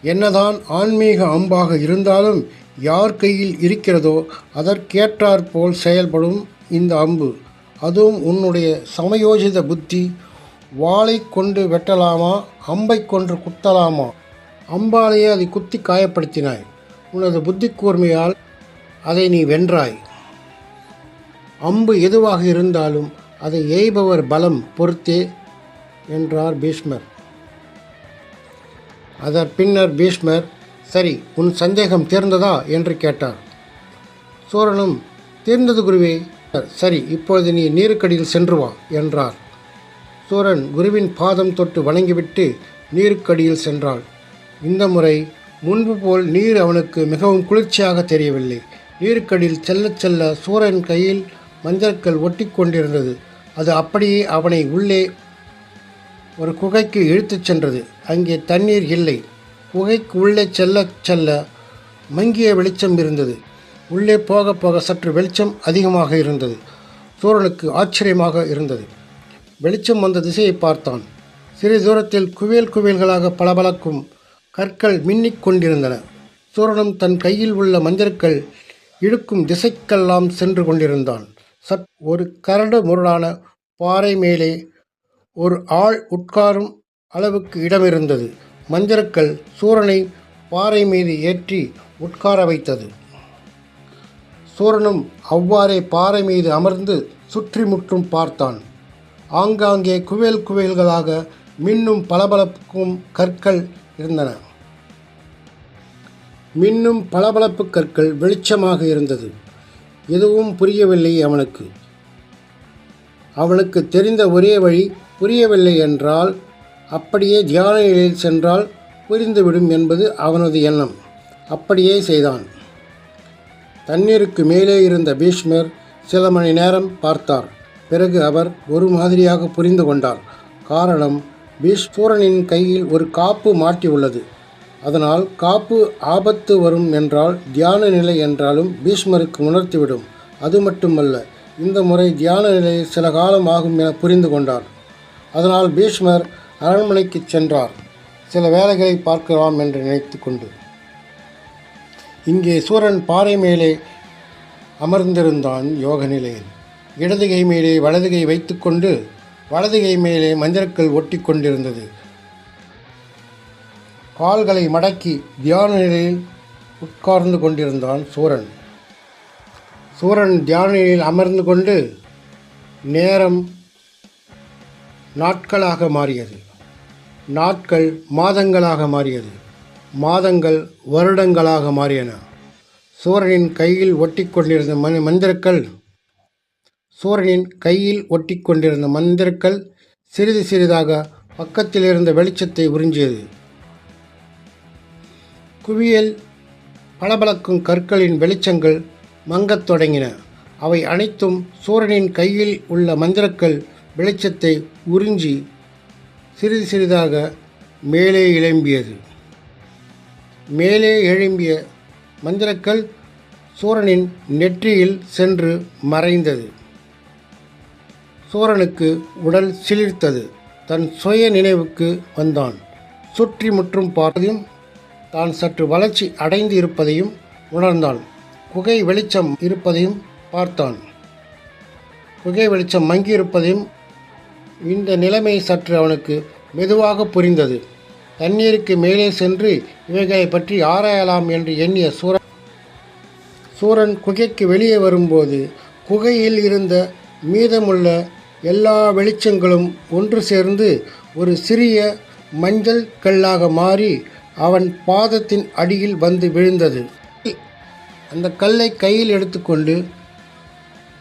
என்னதான் ஆன்மீக அம்பாக இருந்தாலும் யார் கையில் இருக்கிறதோ அதற்கேற்றாற்போல் செயல்படும் இந்த அம்பு. அதுவும் உன்னுடைய சமயோஜித புத்தி. வாளை கொண்டு வெட்டலாமா, அம்பை கொண்டு குத்தலாமா? அம்பாலேயே அதை குத்தி காயப்படுத்தினாய். உனது புத்தி கூர்மையால் அதை நீ வென்றாய். அம்பு எதுவாக இருந்தாலும் அதை எய்பவர் பலம் பொறுத்தே என்றார் பீஷ்மர். அதன் பின்னர் பீஷ்மர், சரி, உன் சந்தேகம் தீர்ந்ததா என்று கேட்டார். சூரனும், தீர்ந்தது குருவே. சரி, இப்பொழுது நீ நீருக்கடியில் சென்று வா என்றார். சூரன் குருவின் பாதம் தொட்டு வணங்கிவிட்டு நீருக்கடியில் சென்றாள். இந்த முறை முன்பு போல் நீர் அவனுக்கு மிகவும் குளிர்ச்சியாக தெரியவில்லை. நீருக்கடியில் செல்ல செல்ல சூரன் கையில் மஞ்சள்கள் ஒட்டி கொண்டிருந்தது. அது அப்படியே அவனை உள்ளே ஒரு குகைக்கு இழுத்துச் சென்றது. அங்கே தண்ணீர் இல்லை. குகைக்கு உள்ளே செல்ல செல்ல மங்கிய வெளிச்சம் இருந்தது. உள்ளே போக போக சற்று வெளிச்சம் அதிகமாக இருந்தது. சூரனுக்கு ஆச்சரியமாக இருந்தது. வெளிச்சம் வந்த திசையை பார்த்தான். சிறிது தூரத்தில் குவியல் குவியல்களாக பளபளக்கும் கற்கள் மின்னிக் கொண்டிருந்தன. சூரனும் தன் கையில் உள்ள மஞ்சள்கள் இழுக்கும் திசைக்கெல்லாம் சென்று கொண்டிருந்தான். ஒரு கரடு முரடான பாறை மேலே ஒரு ஆள் உட்காரும் அளவுக்கு இடமிருந்தது. மஞ்சள்கள் சூரனை பாறை மீது ஏற்றி உட்கார வைத்தது. சூரனும் அவ்வாறே பாறை மீது அமர்ந்து சுற்றி முற்றும் பார்த்தான். ஆங்காங்கே குவியல் குவியல்களாக மின்னும் பளபளப்புக்கும் கற்கள் இருந்தன. மின்னும் பளபளப்பு கற்கள் வெளிச்சமாக இருந்தது. எதுவும் புரியவில்லை அவனுக்கு. அவனுக்கு தெரிந்த ஒரே வழி, புரியவில்லை என்றால் அப்படியே தியான நிலையில் சென்றால் புரிந்துவிடும் என்பது அவனது எண்ணம். அப்படியே செய்தான். தண்ணீருக்கு மேலே இருந்த பீஷ்மர் சில மணி நேரம் பார்த்தார். பிறகு அவர் ஒரு மாதிரியாக புரிந்து கொண்டார். காரணம், சூரனின் கையில் ஒரு காப்பு மாட்டி உள்ளது. அதனால் காப்பு ஆபத்து வரும் என்றால் தியான நிலை என்றாலும் பீஷ்மருக்கு உணர்த்திவிடும். அது மட்டுமல்ல, இந்த முறை தியான நிலையில் சில காலம் ஆகும் என புரிந்து கொண்டார். அதனால் பீஷ்மர் அரண்மனைக்கு சென்றார். சில வேலைகளை பார்க்கலாம் என்று நினைத்து கொண்டு. இங்கே சூரன் பாறை மேலே அமர்ந்திருந்தான் யோக நிலையில். இடதுகை மேலே வலதுகை வைத்துக்கொண்டு வலதுகை மேலே மஞ்சள்கள் ஒட்டி கொண்டிருந்தது. கால்களை மடக்கி தியான நிலையில் உட்கார்ந்து கொண்டிருந்தான் சூரன். சூரன் தியான நிலையில் அமர்ந்து கொண்டு நேரம் நாட்களாக மாறியது. நாட்கள் மாதங்களாக மாறியது. மாதங்கள் வருடங்களாக மாறியன. சூரனின் கையில் ஒட்டி கொண்டிருந்த மந்திரக்கள் சிறிது சிறிதாக பக்கத்தில் இருந்த வெளிச்சத்தை உறிஞ்சியது. குவியல் பளபளக்கும் கற்களின் வெளிச்சங்கள் மங்கத் தொடங்கின. அவை அனைத்தும் சூரனின் கையில் உள்ள மந்திரக்கள் வெளிச்சத்தை உறிஞ்சி சிறிது சிறிதாக மேலே எழும்பியது. மேலே எழும்பிய மந்திரக்கள் சூரனின் நெற்றியில் சென்று மறைந்தது. சூரனுக்கு உடல் சிலிர்த்தது. தன் சுய நினைவுக்கு வந்தான். சுற்றி முற்றும் பார்த்ததையும் தான் சற்று வளர்ச்சி அடைந்து இருப்பதையும் உணர்ந்தான். குகை வெளிச்சம் இருப்பதையும் பார்த்தான். குகை வெளிச்சம் மங்கி இருப்பதையும். இந்த நிலைமை சற்று அவனுக்கு மெதுவாக புரிந்தது. தண்ணீருக்கு மேலே சென்று இவைகளை பற்றி ஆராயலாம் என்று எண்ணிய சூரன் குகைக்கு வெளியே வரும்போது குகையில் இருந்த மீதமுள்ள எல்லா வெளிச்சங்களும் ஒன்று சேர்ந்து ஒரு சிறிய மஞ்சள் கல்லாக மாறி அவன் பாதத்தின் அடியில் வந்து விழுந்தது. அந்த கல்லை கையில் எடுத்துக்கொண்டு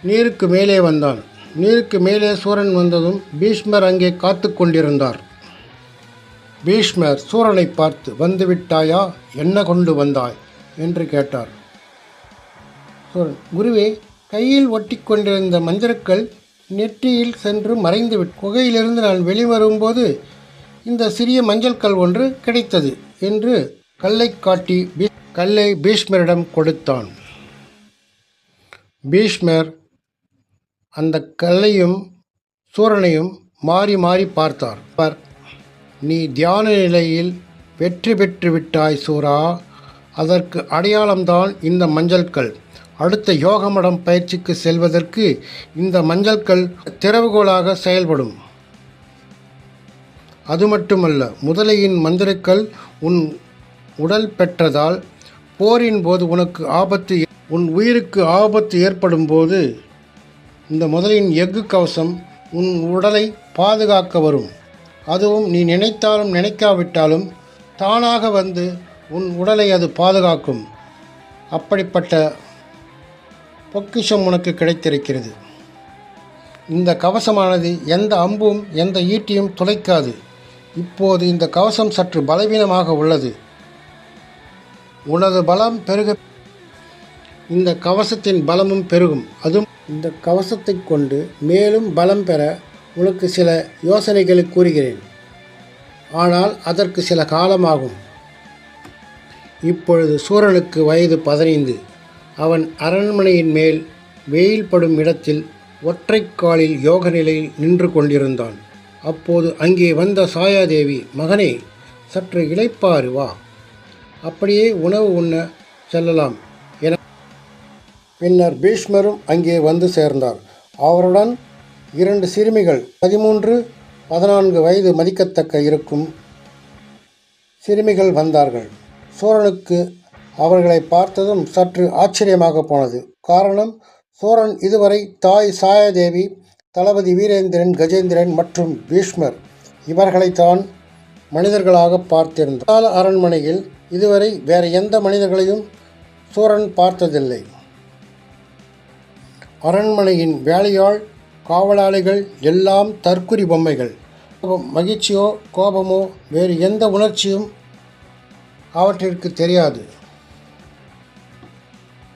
நீருக்கு மேலே வந்தான். நீருக்கு மேலே சூரன் வந்ததும் பீஷ்மர் அங்கே காத்து கொண்டிருந்தார். பீஷ்மர் சூரனை பார்த்து, வந்துவிட்டாயா, என்ன கொண்டு வந்தாய் என்று கேட்டார். சூரன், குருவே, கையில் ஒட்டி கொண்டிருந்த மஞ்சள்கள் நெற்றியில் சென்று மறைந்துவிட்டு குகையிலிருந்து நான் வெளிவரும்போது இந்த சிறிய மஞ்சள் கல் ஒன்று கிடைத்தது என்று கல்லை காட்டி கல்லை பீஷ்மரிடம் கொடுத்தான். பீஷ்மர் அந்த கல்லையும் சூரனையும் மாறி மாறி பார்த்தார். நீ தியான நிலையில் வெற்றி பெற்று விட்டாய் சூரா. அதற்கு அடையாளம்தான் இந்த மஞ்சள்கள். அடுத்த யோகமடம் பயிற்சிக்கு செல்வதற்கு இந்த மஞ்சள்கள் திறவுகோலாக செயல்படும். அது மட்டுமல்ல, முதலையின் மந்திரக்கல் உன் உடல் பெற்றதால் போரின் போது உன் உயிருக்கு ஆபத்து ஏற்படும் போது இந்த முதலையின் எஃகு கவசம் உன் உடலை பாதுகாக்க வரும். அதுவும் நீ நினைத்தாலும் நினைக்காவிட்டாலும் தானாக வந்து உன் உடலை அது பாதுகாக்கும். அப்படிப்பட்ட பொக்கிஷம் உனக்கு கிடைத்திருக்கிறது. இந்த கவசமானது எந்த அம்பும் எந்த ஈட்டியும் துளைக்காது. இப்போது இந்த கவசம் சற்று பலவீனமாக உள்ளது. உனது பலம் பெருக இந்த கவசத்தின் பலமும் பெருகும். அதுவும் இந்த கவசத்தை கொண்டு மேலும் பலம் பெற உனக்கு சில யோசனைகளை கூறுகிறேன். ஆனால் அதற்கு சில காலமாகும். இப்பொழுது சூரனுக்கு வயது 15. அவன் அரண்மனையின் மேல் வெயில் படும் இடத்தில் ஒற்றைக்காலில் யோக நிலையில் நின்று கொண்டிருந்தான். அப்போது அங்கே வந்த சாயாதேவி, மகனே, சற்று இளைப்பாறு வா, அப்படியே உணவு உண்ண செல்லலாம் என. பின்னர் பீஷ்மரும் அங்கே வந்து சேர்ந்தார். அவருடன் 2 சிறுமிகள், 13, 14 வயது மதிக்கத்தக்க இருக்கும் சிறுமிகள் வந்தார்கள். சூரனுக்கு அவர்களை பார்த்ததும் சற்று ஆச்சரியமாக போனது. காரணம், சூரன் இதுவரை தாய் சாயாதேவி, தளபதி வீரேந்திரன், கஜேந்திரன் மற்றும் பீஷ்மர் இவர்களைத்தான் மனிதர்களாக பார்த்திருந்தார். அரண்மனையில் இதுவரை வேறு எந்த மனிதர்களையும் சூரன் பார்த்ததில்லை. அரண்மனையின் வேலையாள், காவலாளிகள் எல்லாம் தற்குறி பொம்மைகள். மகிழ்ச்சியோ கோபமோ வேறு எந்த உணர்ச்சியும் அவற்றிற்கு தெரியாது.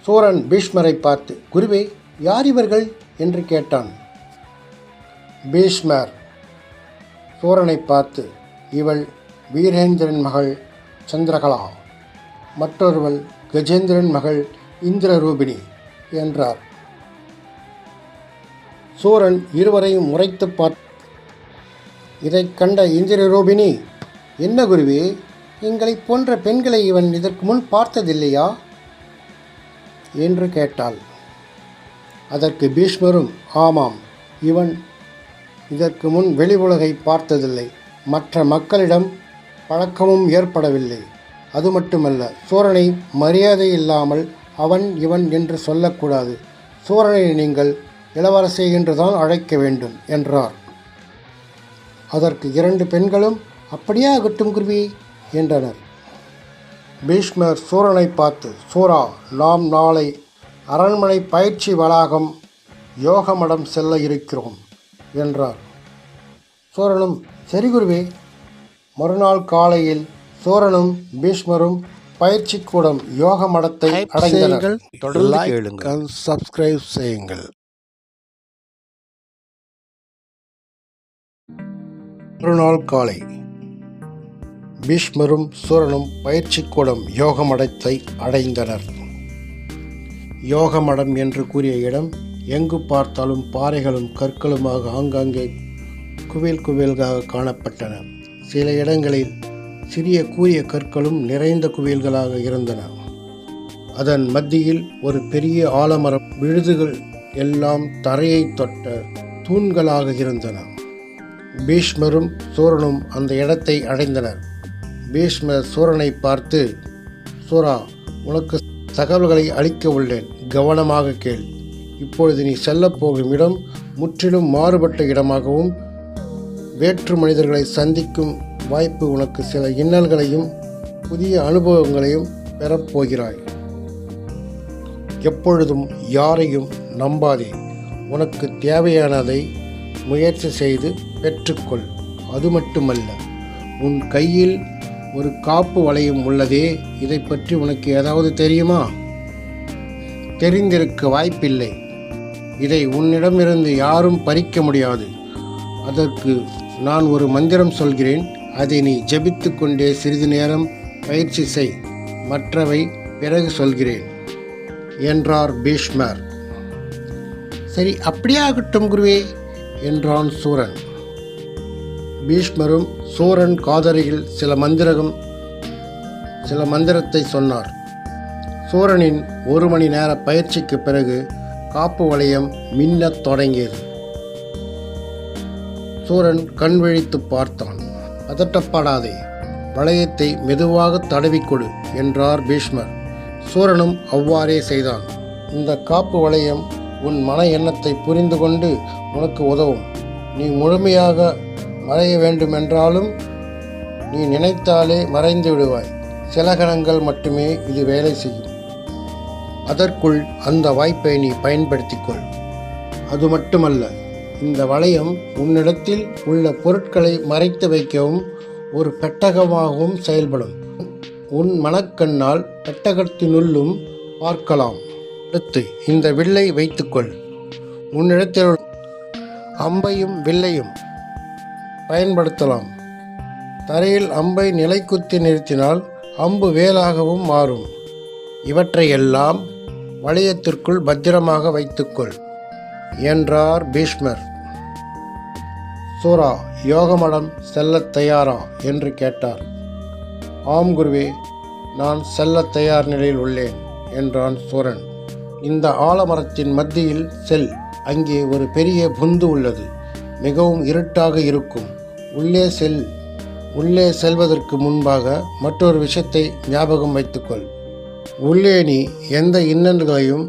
சூரன் பீஷ்மரை பார்த்து, குருவே, யார் இவர்கள் என்று கேட்டான். பீஷ்மர் சூரனை பார்த்து, இவள் வீரேந்திரன் மகள் சந்திரகலா, மற்றொருவள் கஜேந்திரன் மகள் இந்திரரூபிணி என்றார். சூரன் இருவரையும் உரைத்து பார்த்து, இதை கண்ட இந்திரரூபிணி, என்ன குருவே, எங்களைப் போன்ற பெண்களை இவன் இதற்கு முன் பார்த்ததில்லையா என்று கேட்டாள். அதற்கு பீஷ்மரும், ஆமாம், இவன் இதற்கு முன் வெளி உலகை பார்த்ததில்லை, மற்ற மக்களிடம் பழக்கமும் ஏற்படவில்லை. அது மட்டுமல்ல, சூரனை மரியாதை இல்லாமல் அவன் இவன் என்று சொல்லக்கூடாது. சூரனை நீங்கள் இளவரசே என்றுதான் அழைக்க வேண்டும் என்றார். அதற்கு 2 பெண்களும், அப்படியே ஆகட்டும் குருவி என்றனர். பீஷ்மர் சூரனை பார்த்து, சூரா, நாம் நாளை அரண்மனை பயிற்சி வளாகம் யோகமடம் செல்ல இருக்கிறோம் என்றார். சூரனும், சரி குருவே. மறுநாள் காலையில் சூரனும் பீஷ்மரும் பயிற்சி கூடம் யோக மடத்தை அடைந்தனர். தொடர்ந்து கேளுங்கள், சப்ஸ்கிரைப் செய்யுங்கள். மறுநாள் காலை பீஷ்மரும் சூரனும் பயிற்சி கூடம் யோகமடத்தை அடைந்தனர். யோகமடம் என்று கூறிய இடம் எங்கு பார்த்தாலும் பாறைகளும் கற்களுமாக ஆங்காங்கே குவியல் குவியல்களாக காணப்பட்டன. சில இடங்களில் சிறிய கூரிய கற்களும் நிறைந்த குவியல்களாக இருந்தன. அதன் மத்தியில் ஒரு பெரிய ஆலமரம், விழுதுகள் எல்லாம் தரையை தொட்ட தூண்களாக இருந்தன. பீஷ்மரும் சூரனும் அந்த இடத்தை அடைந்தனர். பீஷ்மர் சூரனை பார்த்து, சூரா, உனக்கு தகவல்களை அளிக்க உள்ளேன், கவனமாக கேள். இப்பொழுது நீ செல்லப்போகும் இடம் முற்றிலும் மாறுபட்ட இடமாகவும் வேற்று மனிதர்களை சந்திக்கும் வாய்ப்பு உனக்கு சில இன்னல்களையும் புதிய அனுபவங்களையும் பெறப்போகிறாய். எப்பொழுதும் யாரையும் நம்பாதே. உனக்கு தேவையானதை முயற்சி செய்து பெற்றுக்கொள். அது மட்டுமல்ல, உன் கையில் ஒரு காப்பு வளையம் உள்ளதே, இதை பற்றி உனக்கு ஏதாவது தெரியுமா? தெரிந்திருக்க வாய்ப்பில்லை. இதை உன்னிடமிருந்து யாரும் பறிக்க முடியாது. அதற்கு நான் ஒரு மந்திரம் சொல்கிறேன். அதை நீ ஜபித்து கொண்டே சிறிது நேரம் பயிற்சி செய். மற்றவை பிறகு சொல்கிறேன் என்றார் பீஷ்மர். சரி, அப்படியே ஆகட்டும் குருவே என்றான் சூரன். பீஷ்மரும் சூரன் காதருகில் சில மந்திரம் சில மந்திரத்தை சொன்னார். சூரனின் 1 மணி நேர பயிற்சிக்கு பிறகு காப்பு வளையம் மின்னத் தொடங்கியது. சூரன் கண் விழித்து பார்த்தான். பதட்டப்படாதே, வளையத்தை மெதுவாக தடவிக்கொடு என்றார் பீஷ்மர். சூரனும் அவ்வாறே செய்தான். இந்த காப்பு வளையம் உன் மன எண்ணத்தை புரிந்து கொண்டு உனக்கு உதவும். நீ முழுமையாக மறைய வேண்டுமென்றாலும் நீ நினைத்தாலே மறைந்து விடுவாய். சில கணங்கள் மட்டுமே இது வேலை செய்யும். அதற்குள் அந்த வாய்ப்பை நீ பயன்படுத்திக்கொள். அது மட்டுமல்ல, இந்த வளையம் உன்னிடத்தில் உள்ள பொருட்களை மறைத்து வைக்கவும் ஒரு பெட்டகமாகவும் செயல்படும். உன் மனக்கண்ணால் பெட்டகத்தினுள்ளும் பார்க்கலாம். அடுத்து இந்த வில்லை வைத்துக்கொள். உன்னிடத்தில் அம்பையும் வில்லையும் பயன்படுத்தலாம். தரையில் அம்பை நிலைக்குத்தி நிறுத்தினால் அம்பு வேலாகவும் மாறும். இவற்றையெல்லாம் வளையத்திற்குள் பத்திரமாக வைத்துக்கொள் என்றார் பீஷ்மர். சூரா, யோகமடம் செல்லத் தயாரா என்று கேட்டார். ஆம் குருவே, நான் செல்லத் தயார் நிலையில் உள்ளேன் என்றான் சூரன். இந்த ஆலமரத்தின் மத்தியில் செல். அங்கே ஒரு பெரிய புந்து உள்ளது. மிகவும் இருட்டாக இருக்கும். உள்ளே செல். உள்ளே செல்வதற்கு முன்பாக மற்றொரு விஷயத்தை ஞாபகம் வைத்துக்கொள். உள்ளே நீ எந்த இன்னல்களையும்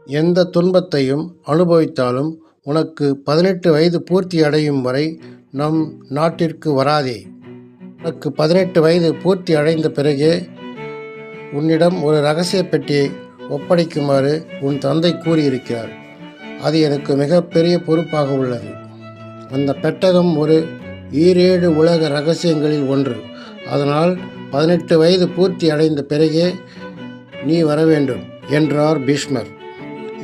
எந்த துன்பத்தையும் அனுபவித்தாலும் உனக்கு 18 வயது பூர்த்தி அடையும் வரை நம் நாட்டிற்கு வராதே. உனக்கு 18 வயது பூர்த்தி அடைந்த பிறகே உன்னிடம் ஒரு இரகசிய பெட்டியை ஒப்படைக்குமாறு உன் தந்தை கூறியிருக்கிறார். அது எனக்கு மிகப்பெரிய பொறுப்பாக உள்ளது. அந்த பெட்டகம் ஒரு ஈரேழு உலக இரகசியங்களில் ஒன்று. அதனால் 18 வயது பூர்த்தி அடைந்த பிறகே நீ வர வேண்டும் என்றார் பீஷ்மர்.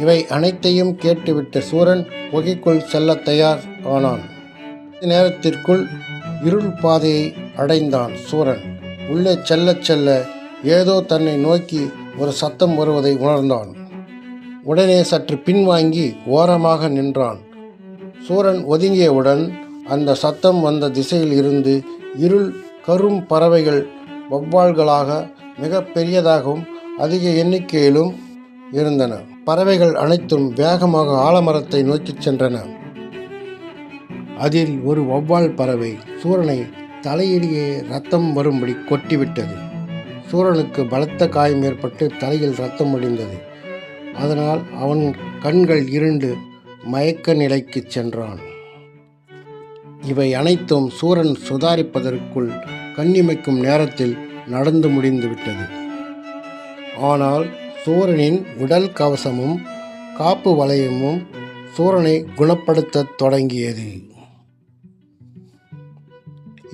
இவை அனைத்தையும் கேட்டுவிட்ட சூரன் குகைக்குள் செல்ல தயார் ஆனான். நேரத்திற்குள் இருள் பாதையை அடைந்தான் சூரன். உள்ளே செல்ல செல்ல ஏதோ தன்னை நோக்கி ஒரு சத்தம் வருவதை உணர்ந்தான். உடனே சற்று பின்வாங்கி ஓரமாக நின்றான். சூரன் ஒதுங்கியவுடன் அந்த சத்தம் வந்த திசையில் இருந்து இருள் கரும் பறவைகள் வௌவால்களாக மிக பெரியதாகவும் அதிக எண்ணிக்கையிலும் இருந்தன. பறவைகள் அனைத்தும் வேகமாக ஆலமரத்தை நோக்கி சென்றன. அதில் ஒரு வௌவால் பறவை சூரனை தலையிலேயே ரத்தம் வரும்படி கொட்டிவிட்டது. சூரனுக்கு பலத்த காயம் ஏற்பட்டு தலையில் ரத்தம் வடிந்தது. அதனால் அவன் கண்கள் இருண்டு மயக்க நிலைக்கு சென்றான். இவை அனைத்தும் சூரன் சுதாரிப்பதற்குள் கண்ணிமைக்கும் நேரத்தில் நடந்து முடிந்துவிட்டது. ஆனால் சூரனின் உடல் கவசமும் காப்பு வளையமும் சூரனை குணப்படுத்த தொடங்கியது.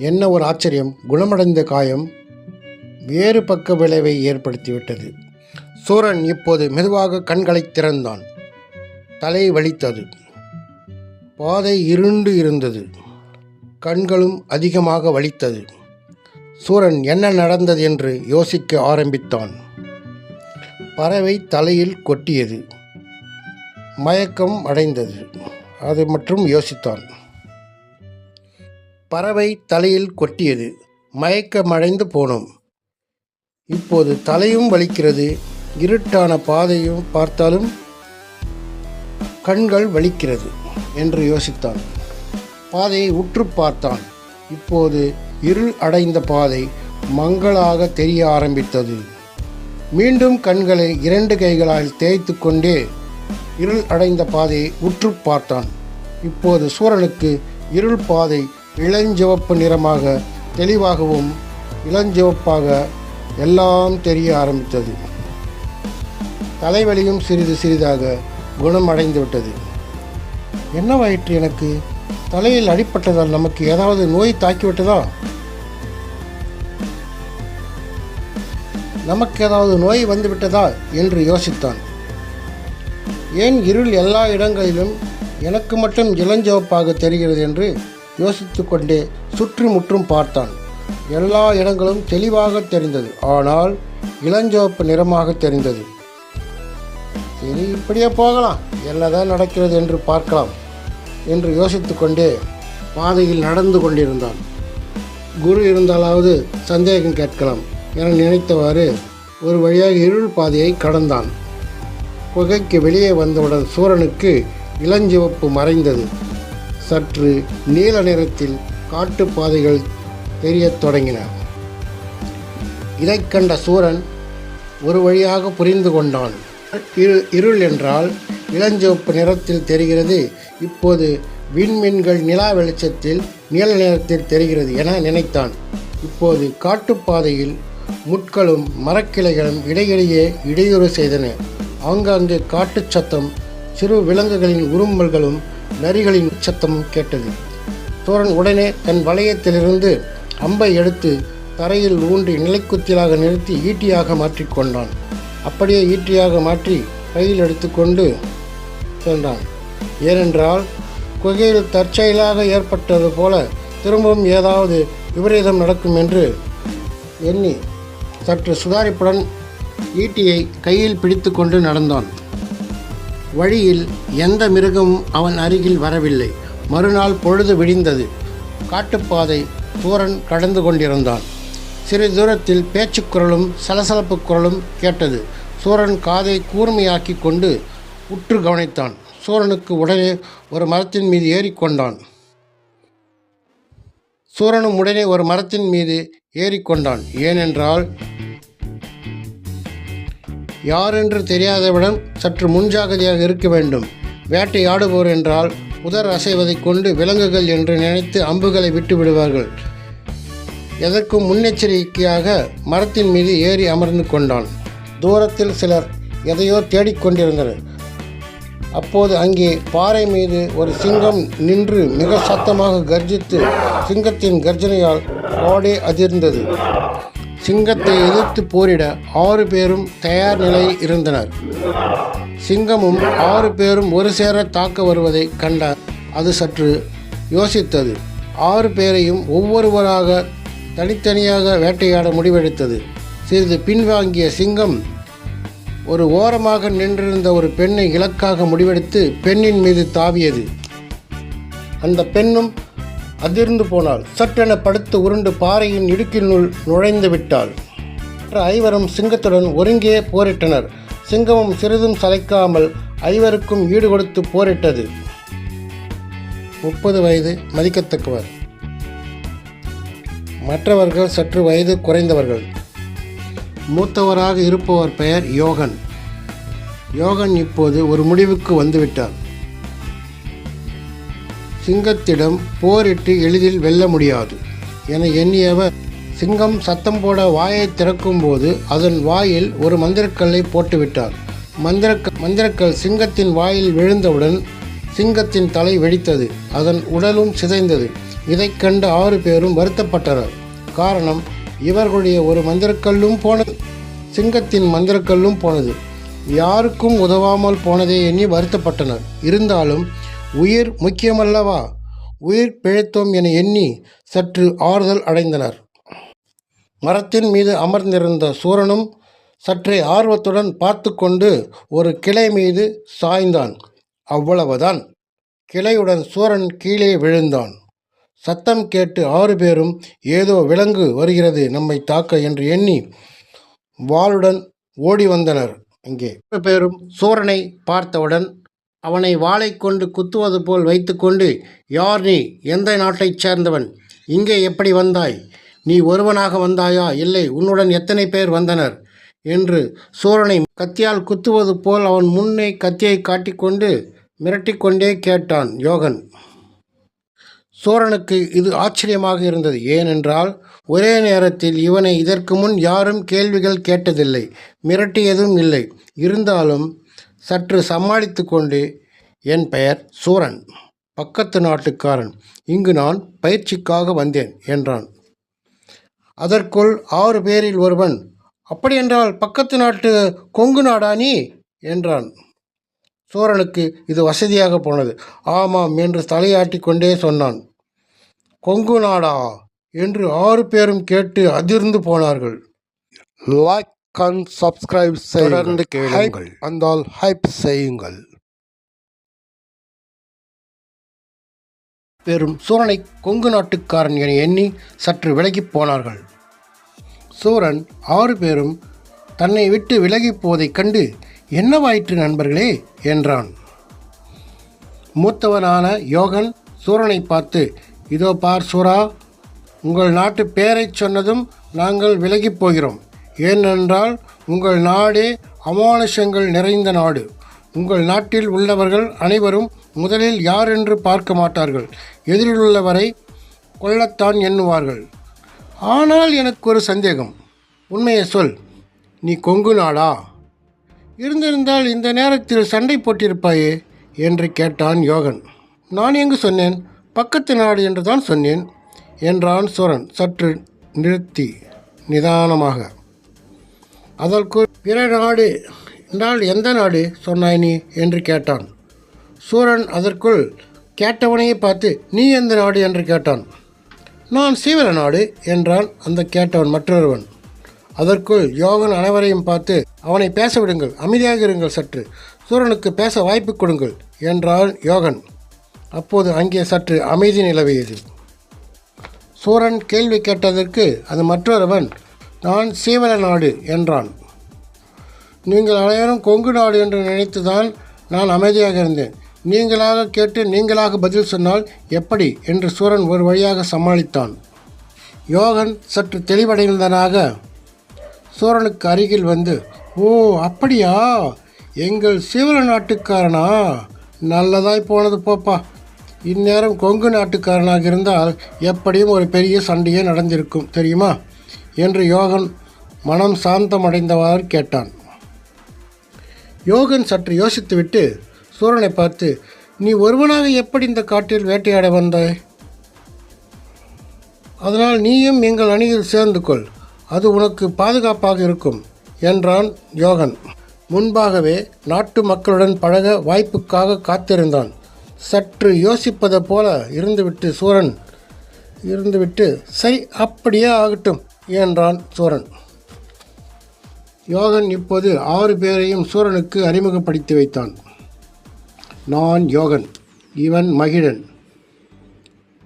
என்ன ஒரு ஆச்சரியம்! குணமடைந்த காயம் வேறு பக்க விளைவை ஏற்படுத்திவிட்டது. சூரன் இப்போது மெதுவாக கண்களை திறந்தான். தலை வலித்தது. பாதை இருண்டு இருந்தது. கண்களும் அதிகமாக வலித்தது. சூரன் என்ன நடந்தது என்று யோசிக்க ஆரம்பித்தான். பறவை தலையில் கொட்டியது. மயக்கம் அடைந்தது. அது மற்றும் யோசித்தான். பறவை தலையில் கொட்டியது. மயக்கமடைந்து போனோம். இப்போது தலையும் வலிக்கிறது. இருட்டான பாதையும் பார்த்தாலும் கண்கள் வலிக்கிறது என்று யோசித்தான். பாதையை உற்று பார்த்தான். இப்போது இருள் அடைந்த பாதை மங்கலாக தெரிய ஆரம்பித்தது. மீண்டும் கண்களை 2 கைகளால் தேய்த்து கொண்டே இருள் அடைந்த பாதையை உற்று பார்த்தான். இப்போது சூரனுக்கு இருள் பாதை இளஞ்சிவப்பு நிறமாக தெளிவாகவும் இளஞ்சிவப்பாக எல்லாம் தெரிய ஆரம்பித்தது. தலைவலியும் சிறிது சிறிதாக குணமடைந்து விட்டது. என்னவாயிற்று? எனக்கு தலையில் அடிப்பட்டதால் நமக்கு ஏதாவது நோய் தாக்கிவிட்டதா? நமக்கு ஏதாவது நோய் வந்துவிட்டதா என்று யோசித்தான். ஏன் இருள் எல்லா இடங்களிலும் எனக்கு மட்டும் இளஞ்சிவப்பாக தெரிகிறது என்று யோசித்து கொண்டே சுற்றி முற்றும் பார்த்தான். எல்லா இடங்களும் தெளிவாக தெரிந்தது. ஆனால் இளஞ்சிவப்பு நிறமாக தெரிந்தது. சரி, இப்படியே போகலாம், என்னதான் நடக்கிறது என்று பார்க்கலாம் என்று யோசித்து கொண்டே பாதையில் நடந்து கொண்டிருந்தான். குரு இருந்தாலாவது சந்தேகம் கேட்கலாம் என நினைத்தவாறு ஒரு வழியாக இருள் பாதையை கடந்தான். குகைக்கு வெளியே வந்தவுடன் சூரனுக்கு இளஞ்சிவப்பு மறைந்தது. சற்று நீல நிறத்தில் காட்டுப்பாதைகள் தெரியத் தொடங்கின. இதைக் கண்ட சூரன் ஒரு வழியாக புரிந்து கொண்டான். இருள் என்றால் இளஞ்சிவப்பு நிறத்தில் தெரிகிறது, இப்போது விண்மீன்கள் நிலா வெளிச்சத்தில் நீல நிறத்தில் தெரிகிறது என நினைத்தான். இப்போது காட்டுப்பாதையில் முட்களும் மரக்கிளைகளும் இடையிடையே இடையூறு செய்தன. ஆங்காங்கே காட்டுச் சத்தம், சிறு விலங்குகளின் உருமல்களும் நரிகளின் சத்தமும் கேட்டது. சூரன் உடனே தன் வளையத்திலிருந்து அம்பை எடுத்து தரையில் ஊன்றி நிலைக்குத்திலாக நிறுத்தி ஈட்டியாக மாற்றிக்கொண்டான். அப்படியே ஈட்டியாக மாற்றி கையில் எடுத்துக்கொண்டு சென்றான். ஏனென்றால் குகையில் தற்செயலாக ஏற்பட்டது போல திரும்பவும் ஏதாவது விபரீதம் நடக்கும் என்று எண்ணி சற்று சுதாரிப்புடன் ஈட்டியை கையில் பிடித்து கொண்டு நடந்தான். வழியில் எந்த மிருகமும் அவன் அருகில் வரவில்லை. மறுநாள் பொழுது விடிந்தது. காட்டுப்பாதை சூரன் கடந்து கொண்டிருந்தான். சிறு தூரத்தில் பேச்சுக்குரலும் சலசலப்பு குரலும் கேட்டது. சூரன் காதை கூர்மையாக்கி கொண்டு உற்று கவனித்தான். சூரனுக்கு உடனே ஒரு மரத்தின் மீது ஏறிக்கொண்டான். சூரனும் உடனே ஒரு மரத்தின் மீது ஏறிக்கொண்டான். ஏனென்றால் யாரென்று தெரியாதவிடம் சற்று முன்ஜாகிரதையாக இருக்க வேண்டும். வேட்டையாடுபவர் என்றால் உதர் அசைவதை கொண்டு விலங்குகள் என்று நினைத்து அம்புகளை விட்டு விடுவார்கள். எதற்கும் முன்னெச்சரிக்கையாக மரத்தின் மீது ஏறி அமர்ந்து கொண்டான். தூரத்தில் சிலர் எதையோ தேடிக்கொண்டிருந்தனர். அப்போது அங்கே பாறை மீது ஒரு சிங்கம் நின்று மிக சத்தமாக கர்ஜித்து சிங்கத்தின் கர்ஜனையால் காடே அதிர்ந்தது. சிங்கத்தை எதிர்த்து போரிட 6 பேரும் தயார் நிலையில் இருந்தனர். சிங்கமும் 6 பேரும் ஒரு சேர தாக்க வருவதை கண்ட அது சற்று யோசித்தது. 6 பேரையும் ஒவ்வொருவராக தனித்தனியாக வேட்டையாட முடிவெடுத்தது. சிறிது பின்வாங்கிய சிங்கம் ஒரு ஓரமாக நின்றிருந்த ஒரு பெண்ணை இலக்காக முடிவெடுத்து பெண்ணின் மீது தாவியது. அந்த பெண்ணும் அதிர்ந்து போனாள். சற்றென படுத்து உருண்டு பாறையின் இடுக்கினுள் நுழைந்து விட்டாள். மற்ற 5வரும் சிங்கத்துடன் ஒருங்கே போரிட்டனர். சிங்கமும் சிறிதும் சளைக்காமல் 5வருக்கும் ஈடு கொடுத்து போரிட்டது. 30 வயது மதிக்கத்தக்கவர். மற்றவர்கள் சற்று வயது குறைந்தவர்கள். மூத்தவராக இருப்பவர் பெயர் யோகன். யோகன் இப்போது ஒரு முடிவுக்கு வந்துவிட்டார். சிங்கத்திடம் போரிட்டு எளிதில் வெல்ல முடியாது என எண்ணியவர் சிங்கம் சத்தம் போட வாயை திறக்கும்போது அதன் வாயில் ஒரு மந்திரக்கல்லை போட்டுவிட்டார். மந்திரக்கல் சிங்கத்தின் வாயில் விழுந்தவுடன் சிங்கத்தின் தலை வெடித்தது. அதன் உடலும் சிதைந்தது. இதைக் கண்ட 6 பேரும் வருத்தப்பட்டனர். காரணம், இவர்களுடைய ஒரு மந்திரக்கல்லும் போனது, சிங்கத்தின் மந்திரக்கல்லும் போனது. யாருக்கும் உதவாமல் போனதே எண்ணி வருத்தப்பட்டனர். இருந்தாலும் உயிர் முக்கியமல்லவா, உயிர் பிழைத்தோம் என எண்ணி சற்று ஆறுதல் அடைந்தனர். மரத்தின் மீது அமர்ந்திருந்த சூரனும் சற்றே ஆர்வத்துடன் பார்த்து கொண்டு ஒரு கிளை மீது சாய்ந்தான். அவ்வளவுதான். கிளையுடன் சூரன் கீழே விழுந்தான். சத்தம் கேட்டு 6 பேரும் ஏதோ விலங்கு வருகிறது நம்மை தாக்க என்று எண்ணி வாளுடன் ஓடி வந்தனர். இங்கே 6 பேரும் சூரனை பார்த்தவுடன் அவனை வாளை கொண்டு குத்துவது போல் வைத்துக்கொண்டு, யார் நீ? எந்த நாட்டைச் சேர்ந்தவன்? இங்கே எப்படி வந்தாய்? நீ ஒருவனாக வந்தாயா, இல்லை உன்னுடன் எத்தனை பேர் வந்தனர் என்று சூரனை கத்தியால் குத்துவது போல் அவன் முன்னே கத்தியை காட்டிக்கொண்டு மிரட்டிக்கொண்டே கேட்டான் யோகன். சூரனுக்கு இது ஆச்சரியமாக இருந்தது. ஏனென்றால் ஒரே நேரத்தில் இவனை இதற்கு முன் யாரும் கேள்விகள் கேட்டதில்லை, மிரட்டியதும் இல்லை. இருந்தாலும் சற்று சமாளித்து கொண்டு, என் பெயர் சூரன், பக்கத்து நாட்டுக்காரன், இங்கு நான் பயிற்சிக்காக வந்தேன் என்றான். அதற்குள் 6 பேரில் ஒருவன், அப்படியென்றால் பக்கத்து நாட்டு கொங்கு நாடா நீ என்றான். சூரனுக்கு இது வசதியாக போனது. ஆமாம் என்று தலையாட்டி கொண்டே சொன்னான். கொங்கு நாடா என்று 6 பேரும் கேட்டு அதிர்ந்து போனார்கள். லைக் அண்ட் சப்ஸ்கிரைப் தொடர்ந்து கேளுங்கள். அந்தால் ஹைப் செய்யுங்கள். பேரும் சூரனை கொங்கு நாட்டுக்காரன் என எண்ணி சற்று விலகிப் போனார்கள். சூரன் 6 பேரும் தன்னை விட்டு விலகிப் போவதைக் கண்டு, என்னவாயிற்று நண்பர்களே என்றான். மூத்தவனான யோகன் சூரனை பார்த்து, இதோ பார் சூரா, உங்கள் நாட்டு பேரைச் சொன்னதும் நாங்கள் விலகிப் போகிறோம். ஏனென்றால் உங்கள் நாடே அமானுஷங்கள் நிறைந்த நாடு. உங்கள் நாட்டில் உள்ளவர்கள் அனைவரும் முதலில் யார் என்று பார்க்க மாட்டார்கள். எதிரிலுள்ளவரை கொல்லத்தான் எண்ணுவார்கள். ஆனால் எனக்கு ஒரு சந்தேகம். உண்மையை சொல், நீ கொங்கு நாடா? இருந்திருந்தால் இந்த நேரத்தில் சண்டை போட்டிருப்பாயே என்று கேட்டான் யோகன். நான் எங்கு சொன்னேன்? பக்கத்து நாடு என்று தான் சொன்னேன் என்றான் சூரன் சற்று நிறுத்தி நிதானமாக. அதற்கு பிற நாடு என்றால் எந்த நாடு சொன்னாய் நீ என்று கேட்டான். சூரன் அதற்குள் கேட்டவனையே பார்த்து, நீ எந்த நாடு என்று கேட்டான். நான் சீவல நாடு என்றான் அந்த கேட்டவன் மற்றொருவன். அதற்குள் யோகன் அனைவரையும் பார்த்து, அவனை பேச விடுங்கள், அமைதியாக இருங்கள், சற்று சூரனுக்கு பேச வாய்ப்பு கொடுங்கள் என்றான் யோகன். அப்போது அங்கே சற்று அமைதி நிலவியது. சூரன் கேள்வி கேட்டதற்கு அது மற்றொருவன், நான் சீவல நாடு என்றான். நீங்கள் அனைவரும் கொங்கு நாடு என்று நினைத்துதான் நான் அமைதியாக இருந்தேன். நீங்களாக கேட்டு நீங்களாக பதில் சொன்னால் எப்படி என்று சூரன் ஒரு வழியாக சமாளித்தான். யோகன் சற்று தெளிவடைந்தனாக சூரனுக்கு அருகில் வந்து, ஓ அப்படியா, எங்கள் சீவல நாட்டுக்காரனா? நல்லதாய் போனது போப்பா. இந்நேரம் கொங்கு நாட்டுக்காரனாக இருந்தால் எப்படியும் ஒரு பெரிய சண்டையே நடந்திருக்கும் தெரியுமா என்று யோகன் மனம் சாந்தமடைந்தவாறு கேட்டான். யோகன் சற்று யோசித்துவிட்டு சூரனை பார்த்து, நீ ஒருவனாக எப்படி இந்த காட்டில் வேட்டையாட வந்தாய்? அதனால் நீயும் எங்கள் அணியில் சேர்ந்து கொள், அது உனக்கு பாதுகாப்பாக இருக்கும் என்றான் யோகன். முன்பாகவே நாட்டு மக்களுடன் பழக வாய்ப்புக்காக காத்திருந்தான். சற்று யோசிப்பதை போல இருந்துவிட்டு சரி அப்படியே ஆகட்டும் என்றான் சூரன். யோகன் இப்போது 6 பேரையும் சூரனுக்கு அறிமுகப்படுத்தி வைத்தான். நான் யோகன், இவன் மகிழன்,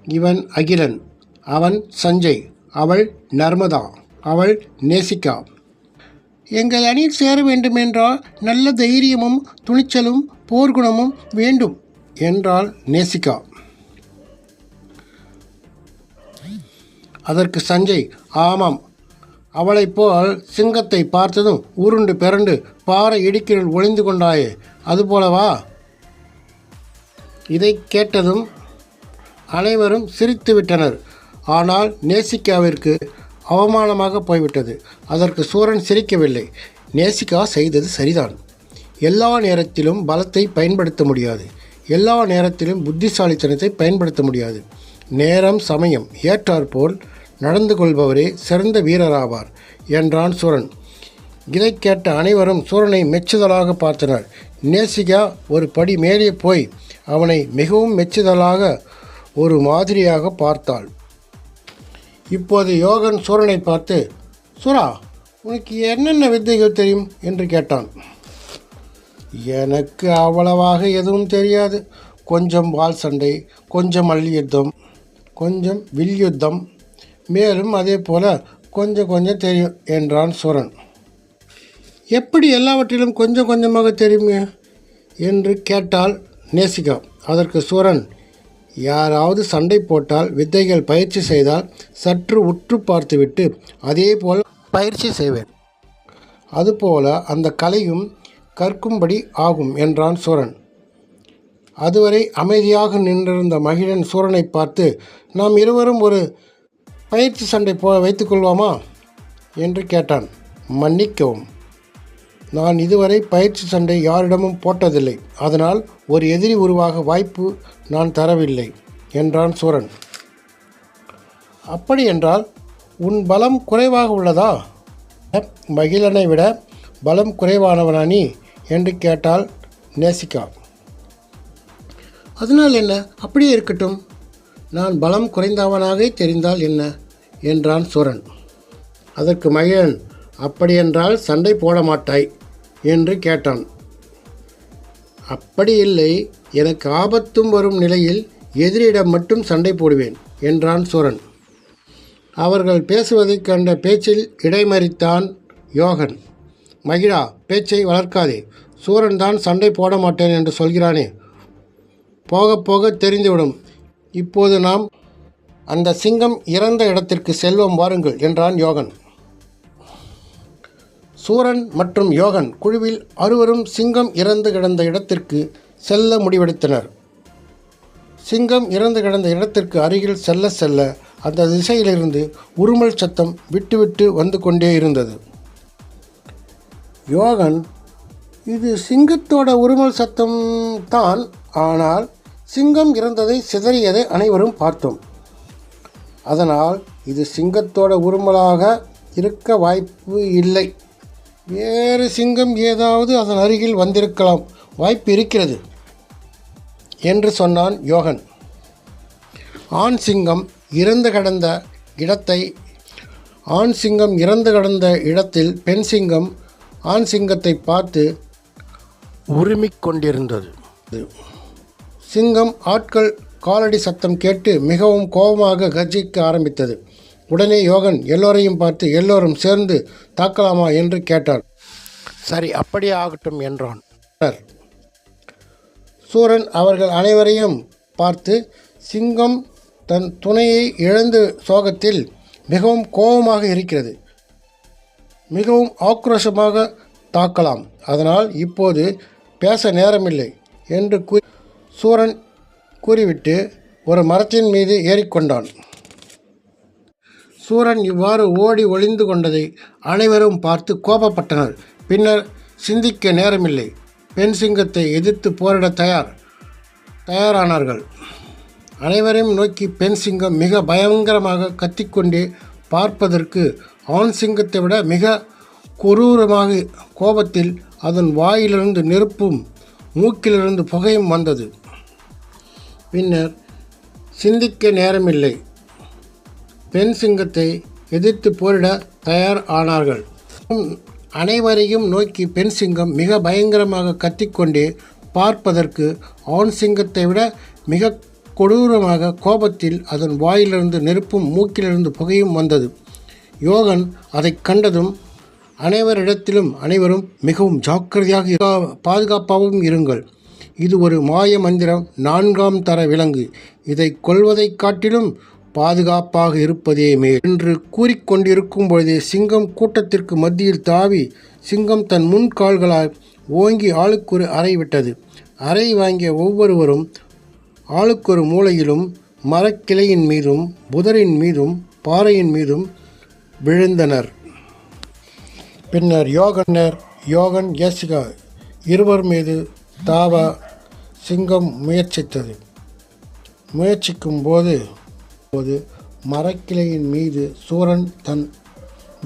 இவன் அகிலன், அவன் சஞ்சய், அவள் நர்மதா, அவள் நேசிகா. எங்கள் அணியில் சேர வேண்டுமென்றால் நல்ல தைரியமும் துணிச்சலும் போர்க்குணமும் வேண்டும் என்றாள் நேசிகா. அதற்கு சஞ்சய், ஆமாம், அவளைப் போல் சிங்கத்தை பார்த்ததும் உருண்டு பிறண்டு பாறை இடுக்கில் ஒளிந்து கொண்டாயே, அதுபோலவா? இதை கேட்டதும் அனைவரும் சிரித்து விட்டனர். ஆனால் நேசிகாவிற்கு அவமானமாக போய்விட்டது. அதற்கு சூரன் சிரிக்கவில்லை. நேசிகா செய்தது சரிதான். எல்லா நேரத்திலும் பலத்தை பயன்படுத்த முடியாது, எல்லா நேரத்திலும் புத்திசாலித்தனத்தை பயன்படுத்த முடியாது. நேரம் சமயம் ஏற்றாற்போல் நடந்து கொள்பவரே சிறந்த வீரராவார் என்றான் சூரன். இதை கேட்ட அனைவரும் சூரனை மெச்சுதலாக பார்த்தனர். நேசிகா ஒரு படி மேலே போய் அவனை மிகவும் மெச்சுதலாக ஒரு மாதிரியாக பார்த்தாள். இப்போது யோகன் சூரனை பார்த்து, சூரா, உனக்கு என்னென்ன வித்தைகள் தெரியும் என்று கேட்டான். எனக்கு அவ்வளவாக எதுவும் தெரியாது. கொஞ்சம் வாள் சண்டை, கொஞ்சம் மல்யுத்தம், கொஞ்சம் வில்யுத்தம், மேலும் அதே போல கொஞ்சம் தெரியும் என்றான் சூரன். எப்படி எல்லாவற்றிலும் கொஞ்சம் கொஞ்சமாக தெரியுமே என்று கேட்டாள் நேசிகா. அதற்கு சூரன், யாராவது சண்டை போட்டால் வித்தைகள் பயிற்சி செய்தால் சற்று உற்று பார்த்துவிட்டு அதே போல் பயிற்சி செய்வேன். அதுபோல அந்த கலையும் கற்கும்படி ஆகும் என்றான் சூரன். அதுவரை அமைதியாக நின்றிருந்த மகிழன் சூரனை பார்த்து, நாம் இருவரும் ஒரு பயிற்சி சண்டை வைத்துக்கொள்வோமா என்று கேட்டான். மன்னிக்கவும், நான் இதுவரை பயிற்சி சண்டை யாரிடமும் போட்டதில்லை. அதனால் ஒரு எதிரி உருவாக வாய்ப்பு நான் தரவில்லை என்றான் சூரன். அப்படி என்றால் உன் பலம் குறைவாக உள்ளதா? மகிழனை விட பலம் குறைவானவனா நீ என்று கேட்டாள் நேசிகா. அதனால் என்ன, அப்படியே இருக்கட்டும், நான் பலம் குறைந்தவனாக தெரிந்தால் என்ன என்றான் சூரன். அதற்கு மகிழன், அப்படியென்றால் சண்டை போட மாட்டாய் என்று கேட்டான். அப்படி இல்லை, எனக்கு ஆபத்தும் வரும் நிலையில் எதிரியிடம் மட்டும் சண்டை போடுவேன் என்றான் சூரன். அவர்கள் பேசுவதைக் கண்ட பேச்சில் இடைமறித்தான் யோகன். மகிழா, பேச்சை வளர்க்காதே. சூரன் தான் சண்டை போட மாட்டேன் என்று சொல்கிறானே, போக போக தெரிந்துவிடும். இப்போது நாம் அந்த சிங்கம் இறந்த இடத்திற்கு செல்வோம், வாருங்கள் என்றான் யோகன். சூரன் மற்றும் யோகன் குழுவில் அறுவரும் சிங்கம் இறந்து கிடந்த இடத்திற்கு செல்ல முடிவெடுத்தனர். சிங்கம் இறந்து கிடந்த இடத்திற்கு அருகில் செல்ல செல்ல அந்த திசையிலிருந்து உருமல் சத்தம் விட்டு வந்து கொண்டே இருந்தது. யோகன், இது சிங்கத்தோட உருமல் சத்தம் தான், ஆனால் சிங்கம் இறந்ததை சிதறியதை அனைவரும் பார்த்தோம். அதனால் இது சிங்கத்தோட உருமலாக இருக்க வாய்ப்பு இல்லை. வேறு சிங்கம் ஏதாவது அதன் அருகில் வந்திருக்கலாம், வாய்ப்பு இருக்கிறது என்று சொன்னான் யோகன். ஆண் சிங்கம் இறந்து கிடந்த இடத்தில் பெண் சிங்கம் ஆண் சிங்கத்தை பார்த்து உருமிக் கொண்டிருந்தது. சிங்கம் ஆட்கள் காலடி சத்தம் கேட்டு மிகவும் கோபமாக கர்ஜிக்க ஆரம்பித்தது. உடனே யோகன் எல்லோரையும் பார்த்து, எல்லோரும் சேர்ந்து தாக்கலாமா என்று கேட்டான். சரி, அப்படியே ஆகட்டும் என்றான். சூரன் அவர்கள் அனைவரையும் பார்த்து, சிங்கம் தன் துணையை இழந்து சோகத்தில் மிகவும் கோபமாக இருக்கிறது, மிகவும் ஆக்ரோஷமாக தாக்கலாம், அதனால் இப்போது பேச நேரமில்லை என்று சூரன் கூறிவிட்டு ஒரு மரத்தின் மீது ஏறிக்கொண்டான். சூரன் இவ்வாறு ஓடி ஒளிந்து கொண்டதை அனைவரும் பார்த்து கோபப்பட்டனர். பின்னர் சிந்திக்க நேரமில்லை, பெண் சிங்கத்தை எதிர்த்து போரிட தயாரானார்கள். அனைவரையும் நோக்கி பெண் சிங்கம் மிக பயங்கரமாக கத்திக்கொண்டே பார்ப்பதற்கு ஆண் சிங்கத்தை விட மிக கொடூரமாக கோபத்தில் அதன் வாயிலிருந்து நெருப்பும் மூக்கிலிருந்து புகையும் வந்தது. பின்னர் சிந்திக்க நேரமில்லை, பெண் சிங்கத்தை எதிர்த்து போரிட தயார் ஆனார்கள். அனைவரையும் நோக்கி பெண் சிங்கம் மிக பயங்கரமாக கத்திக்கொண்டே பார்ப்பதற்கு ஆண் சிங்கத்தை விட மிக கொடூரமாக கோபத்தில் அதன் வாயிலிருந்து நெருப்பும் மூக்கிலிருந்து புகையும் வந்தது. யோகன் அதை கண்டதும் அனைவரும் மிகவும் ஜாக்கிரதையாக பாதுகாப்பாகவும் இருங்கள், இது ஒரு மாய மந்திரம், 4ஆம் தர விலங்கு, இதை கொல்வதைக் காட்டிலும் பாதுகாப்பாக இருப்பதே மேல் என்று கூறிக்கொண்டிருக்கும் பொழுதே சிங்கம் கூட்டத்திற்கு மத்தியில் தாவி சிங்கம் தன் முன் கால்களால் ஓங்கி ஆளுக்கொரு அறை விட்டது. அறை வாங்கிய ஒவ்வொருவரும் ஆளுக்கொரு மூலையிலும் மரக்கிளையின் மீதும் புதரின் மீதும் பாறையின் மீதும் விழுந்தனர். பின்னர் யோகன் யேசிகா இருவர் மீது தாவ சிங்கம் முயற்சிக்கும் போது மரக்கிளையின் மீது சூரன் தன்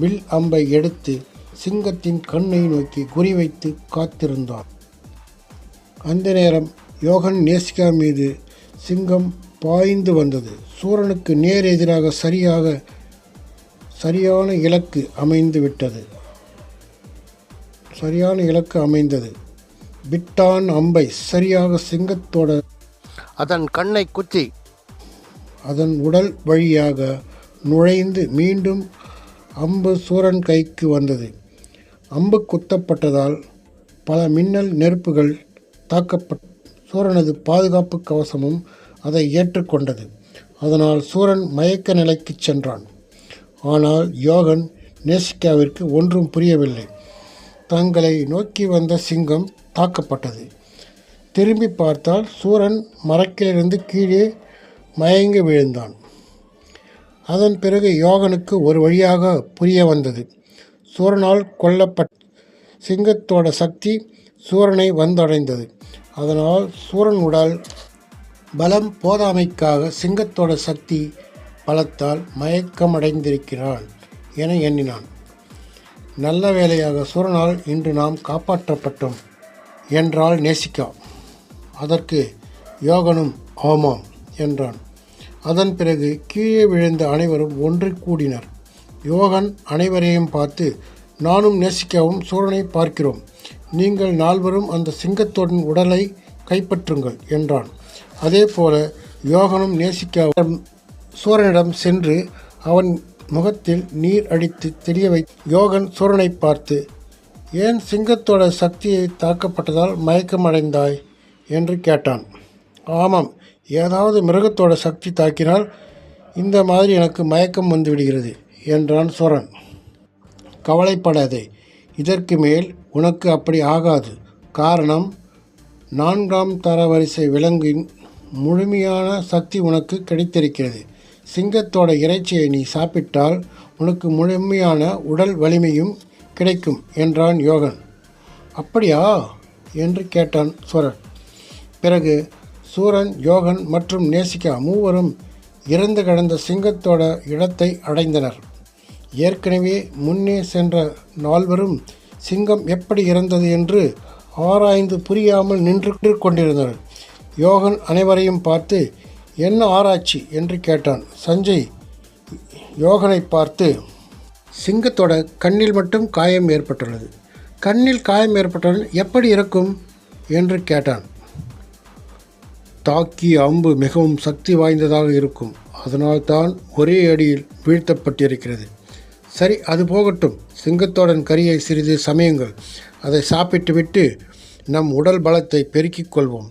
வில் அம்பை எடுத்து சிங்கத்தின் கண்ணை நோக்கி குறிவைத்து காத்திருந்தான். அந்த நேரம் யோகன் நேசிகா மீது சிங்கம் பாய்ந்து வந்தது. சூரனுக்கு நேர் எதிராக சரியான இலக்கு அமைந்தது. விட்டான் அம்பை சரியாக சிங்கத்தோட அதன் கண்ணை குத்தி அதன் உடல் வழியாக நுழைந்து மீண்டும் அம்பு சூரன் கைக்கு வந்தது. அம்பு குத்தப்பட்டதால் பல மின்னல் நெருப்புகள் தாக்கப்பட்ட சூரனது பாதுகாப்பு கவசமும் அதை ஏற்றுக்கொண்டது. அதனால் சூரன் மயக்க நிலைக்கு சென்றான். ஆனால் யோகன் நேசிகாவிற்கு ஒன்றும் புரியவில்லை. தங்களை நோக்கி வந்த சிங்கம் தாக்கப்பட்டது. திரும்பி பார்த்தால் சூரன் மரக்கிலிருந்து கீழே மயங்கி விழுந்தான். அதன் பிறகு யோகனுக்கு ஒரு வழியாக புரிய வந்தது. சூரனால் கொல்லப்பட்ட சிங்கத்தோட சக்தி சூரனை வந்தடைந்தது. அதனால் சூரன் உடல் பலம் போதாமைக்காக சிங்கத்தோட சக்தி பலத்தால் மயக்கமடைந்திருக்கிறான் என எண்ணினான். நல்ல வேளையாக சூரனால் இன்று நாம் காப்பாற்றப்பட்டோம் என்றாள் நேசிகா. அதற்கு யோகனும் ஆமாம் என்றான். அதன் பிறகு கீழே விழுந்த அனைவரும் ஒன்று கூடினர். யோகன் அனைவரையும் பார்த்து, நானும் நேசிகாவும் சூரனை பார்க்கிறோம், நீங்கள் 4 அந்த சிங்கத்தோடன் உடலை கைப்பற்றுங்கள் என்றான். அதே போல யோகனும் நேசிக்காவும் சூரனிடம் சென்று அவன் முகத்தில் நீர் அடித்து தெரிய யோகன் சூரனை பார்த்து, ஏன் சிங்கத்தோட சக்தியை தாக்கப்பட்டதால் மயக்கமடைந்தாய் என்று கேட்டான். ஆமாம், ஏதாவது மிருகத்தோட சக்தி தாக்கினால் இந்த மாதிரி எனக்கு மயக்கம் வந்துவிடுகிறது என்றான் சூரன். கவலைப்படாதே, இதற்கு மேல் உனக்கு அப்படி ஆகாது. காரணம், 4ஆம் தரவரிசை விலங்கின் முழுமையான சக்தி உனக்கு கிடைத்திருக்கிறது. சிங்கத்தோட இறைச்சியை நீ சாப்பிட்டால் உனக்கு முழுமையான உடல் வலிமையும் கிடைக்கும் என்றான் யோகன். அப்படியா என்று கேட்டான் சூரன். பிறகு சூரன், யோகன் மற்றும் நேசிகா மூவரும் இறந்து கிடந்த சிங்கத்தோட இடத்தை அடைந்தனர். ஏற்கனவே முன்னே சென்ற நால்வரும் சிங்கம் எப்படி இறந்தது என்று ஆராய்ந்து புரியாமல் நின்று கொண்டிருந்தனர். யோகன் அனைவரையும் பார்த்து, என்ன ஆராய்ச்சி என்று கேட்டான். சஞ்சய் யோகனை பார்த்து, சிங்கத்தோட கண்ணில் மட்டும் காயம் ஏற்பட்டுள்ளது. கண்ணில் காயம் ஏற்பட்டவன் எப்படி இருக்கும் என்று கேட்டான். தாக்கிய அம்பு மிகவும் சக்தி வாய்ந்ததாக இருக்கும், அதனால்தான் ஒரே அடியில் வீழ்த்தப்பட்டிருக்கிறது. சரி, அது போகட்டும். சிங்கத்தோடன் கரியை சிறிது சமயங்கள், அதை சாப்பிட்டுவிட்டு நம் உடல் பலத்தை பெருக்கிக் கொள்வோம்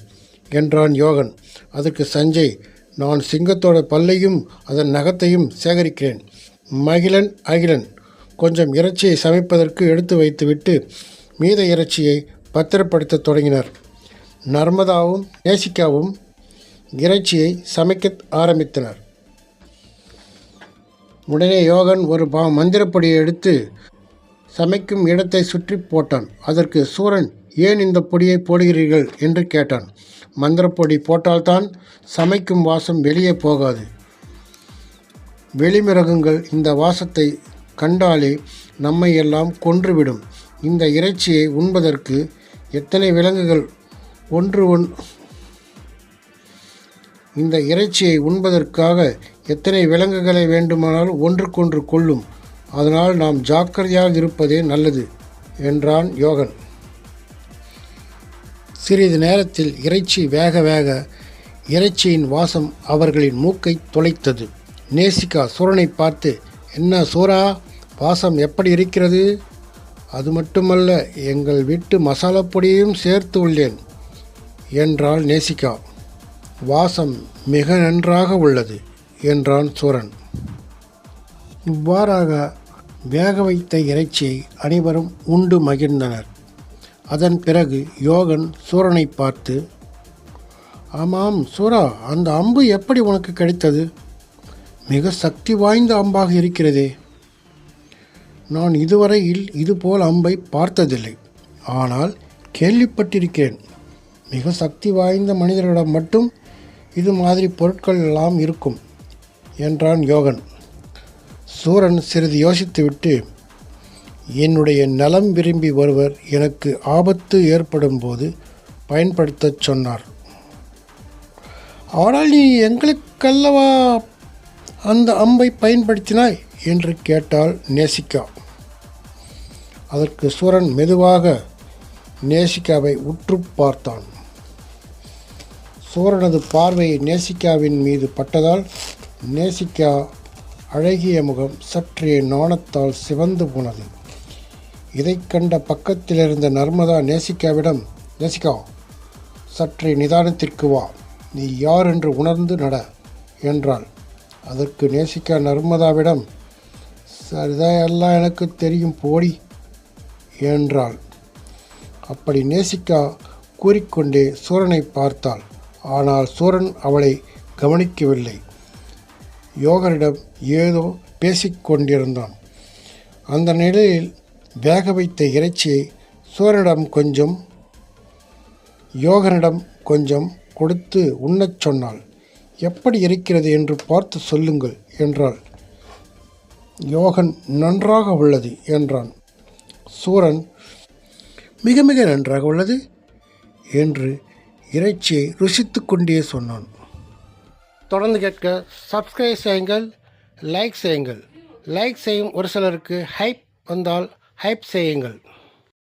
என்றான் யோகன். அதற்கு சஞ்சய், நான் சிங்கத்தோட பல்லையும் அதன் நகத்தையும் சேகரிக்கிறேன். மகிழன், அகிலன் கொஞ்சம் இறைச்சியை சமைப்பதற்கு எடுத்து வைத்துவிட்டு மீத இறைச்சியை பத்திரப்படுத்த தொடங்கினர். நர்மதாவும் நேசிகாவும் இறைச்சியை சமைக்க ஆரம்பித்தனர். உடனே யோகன் ஒரு மந்திரப்பொடியை எடுத்து சமைக்கும் இடத்தை சுற்றி போட்டான். அதற்கு சூரன், ஏன் இந்த பொடியை போடுகிறீர்கள் என்று கேட்டான். மந்திரப்பொடி போட்டால்தான் சமைக்கும் வாசம் வெளியே போகாது. வெளிமிருகங்கள் இந்த வாசத்தை கண்டாலே நம்மை எல்லாம் கொன்றுவிடும். இந்த இறைச்சியை உண்பதற்கு எத்தனை விலங்குகள் இந்த இறைச்சியை உண்பதற்காக எத்தனை விலங்குகளை வேண்டுமானால் ஒன்றுக்கொன்று கொள்ளும். அதனால் நாம் ஜாக்கிரதையாக இருப்பதே நல்லது என்றான் யோகன். சிறிது நேரத்தில் இறைச்சி வேக வேக இறைச்சியின் வாசம் அவர்களின் மூக்கை தொலைத்தது. நேசிகா சூரனை பார்த்து, என்ன சூரா, வாசம் எப்படி இருக்கிறது? அது மட்டுமல்ல, எங்கள் வீட்டு மசாலா பொடியையும் சேர்த்து உள்ளேன் என்றாள் நேசிகா. வாசம் மிக நன்றாக உள்ளது என்றான் சூரன். இவ்வாறாக வேக வைத்த இறைச்சியை அனைவரும் உண்டு மகிழ்ந்தனர். அதன் பிறகு யோகன் சூரனை பார்த்து, ஆமாம் சூரா, அந்த அம்பு எப்படி உனக்கு கிடைத்தது? மிக சக்தி வாய்ந்த அம்பாக இருக்கிறதே. நான் இதுவரையில் இதுபோல் அம்பை பார்த்ததில்லை, ஆனால் கேள்விப்பட்டிருக்கிறேன். மிக சக்தி வாய்ந்த மனிதர்களிடம் மட்டும் இது மாதிரி பொருட்கள் எல்லாம் இருக்கும் என்றான் யோகன். சூரன் சிறிது யோசித்துவிட்டு, என்னுடைய நலம் விரும்பி ஒருவர் எனக்கு ஆபத்து ஏற்படும் போது பயன்படுத்தச் சொன்னார். ஆனால் நீ எங்களுக்கல்லவா அந்த அம்பை பயன்படுத்தினாய் என்று கேட்டாள் நேசிகா. அதற்கு சூரன் மெதுவாக நேசிகாவை உற்று பார்த்தான். சூரனது பார்வை நேசிகாவின் மீது பட்டதால் நேசிகா அழகிய முகம் சற்றே நாணத்தால் சிவந்து போனது. இதை கண்ட பக்கத்திலிருந்த நர்மதா நேசிகாவிடம், நேசிகா, சற்றே நிதானத்திற்கு வா, நீ யார் என்று உணர்ந்து நட என்றாள். அதற்கு நேசிகா நர்மதாவிடம், சரிதான், எனக்கு தெரியும், போடி என்றாள். அப்படி நேசிகா கூறிக்கொண்டே சூரனை பார்த்தாள். ஆனால் சூரன் அவளை கவனிக்கவில்லை. யோகனிடம் ஏதோ பேசிக்கொண்டிருந்தான். அந்த நிலையில் வேக வைத்த இறைச்சியை சூரனிடம் கொஞ்சம் யோகனிடம் கொஞ்சம் கொடுத்து உண்ணச் சொன்னாள். எப்படி இருக்கிறது என்று பார்த்து சொல்லுங்கள் என்றாள். யோகன், நன்றாக உள்ளது என்றான். சூரன், மிக மிக நன்றாக உள்ளது என்று இறைச்சியை ருசித்து கொண்டே சொன்னான். தொடர்ந்து கேட்க சப்ஸ்கிரைப் செய்யுங்கள், லைக் செய்யுங்கள். லைக் செய்யும் ஒரு சிலருக்கு ஹைப் வந்தால் ஹைப் செய்யுங்கள்.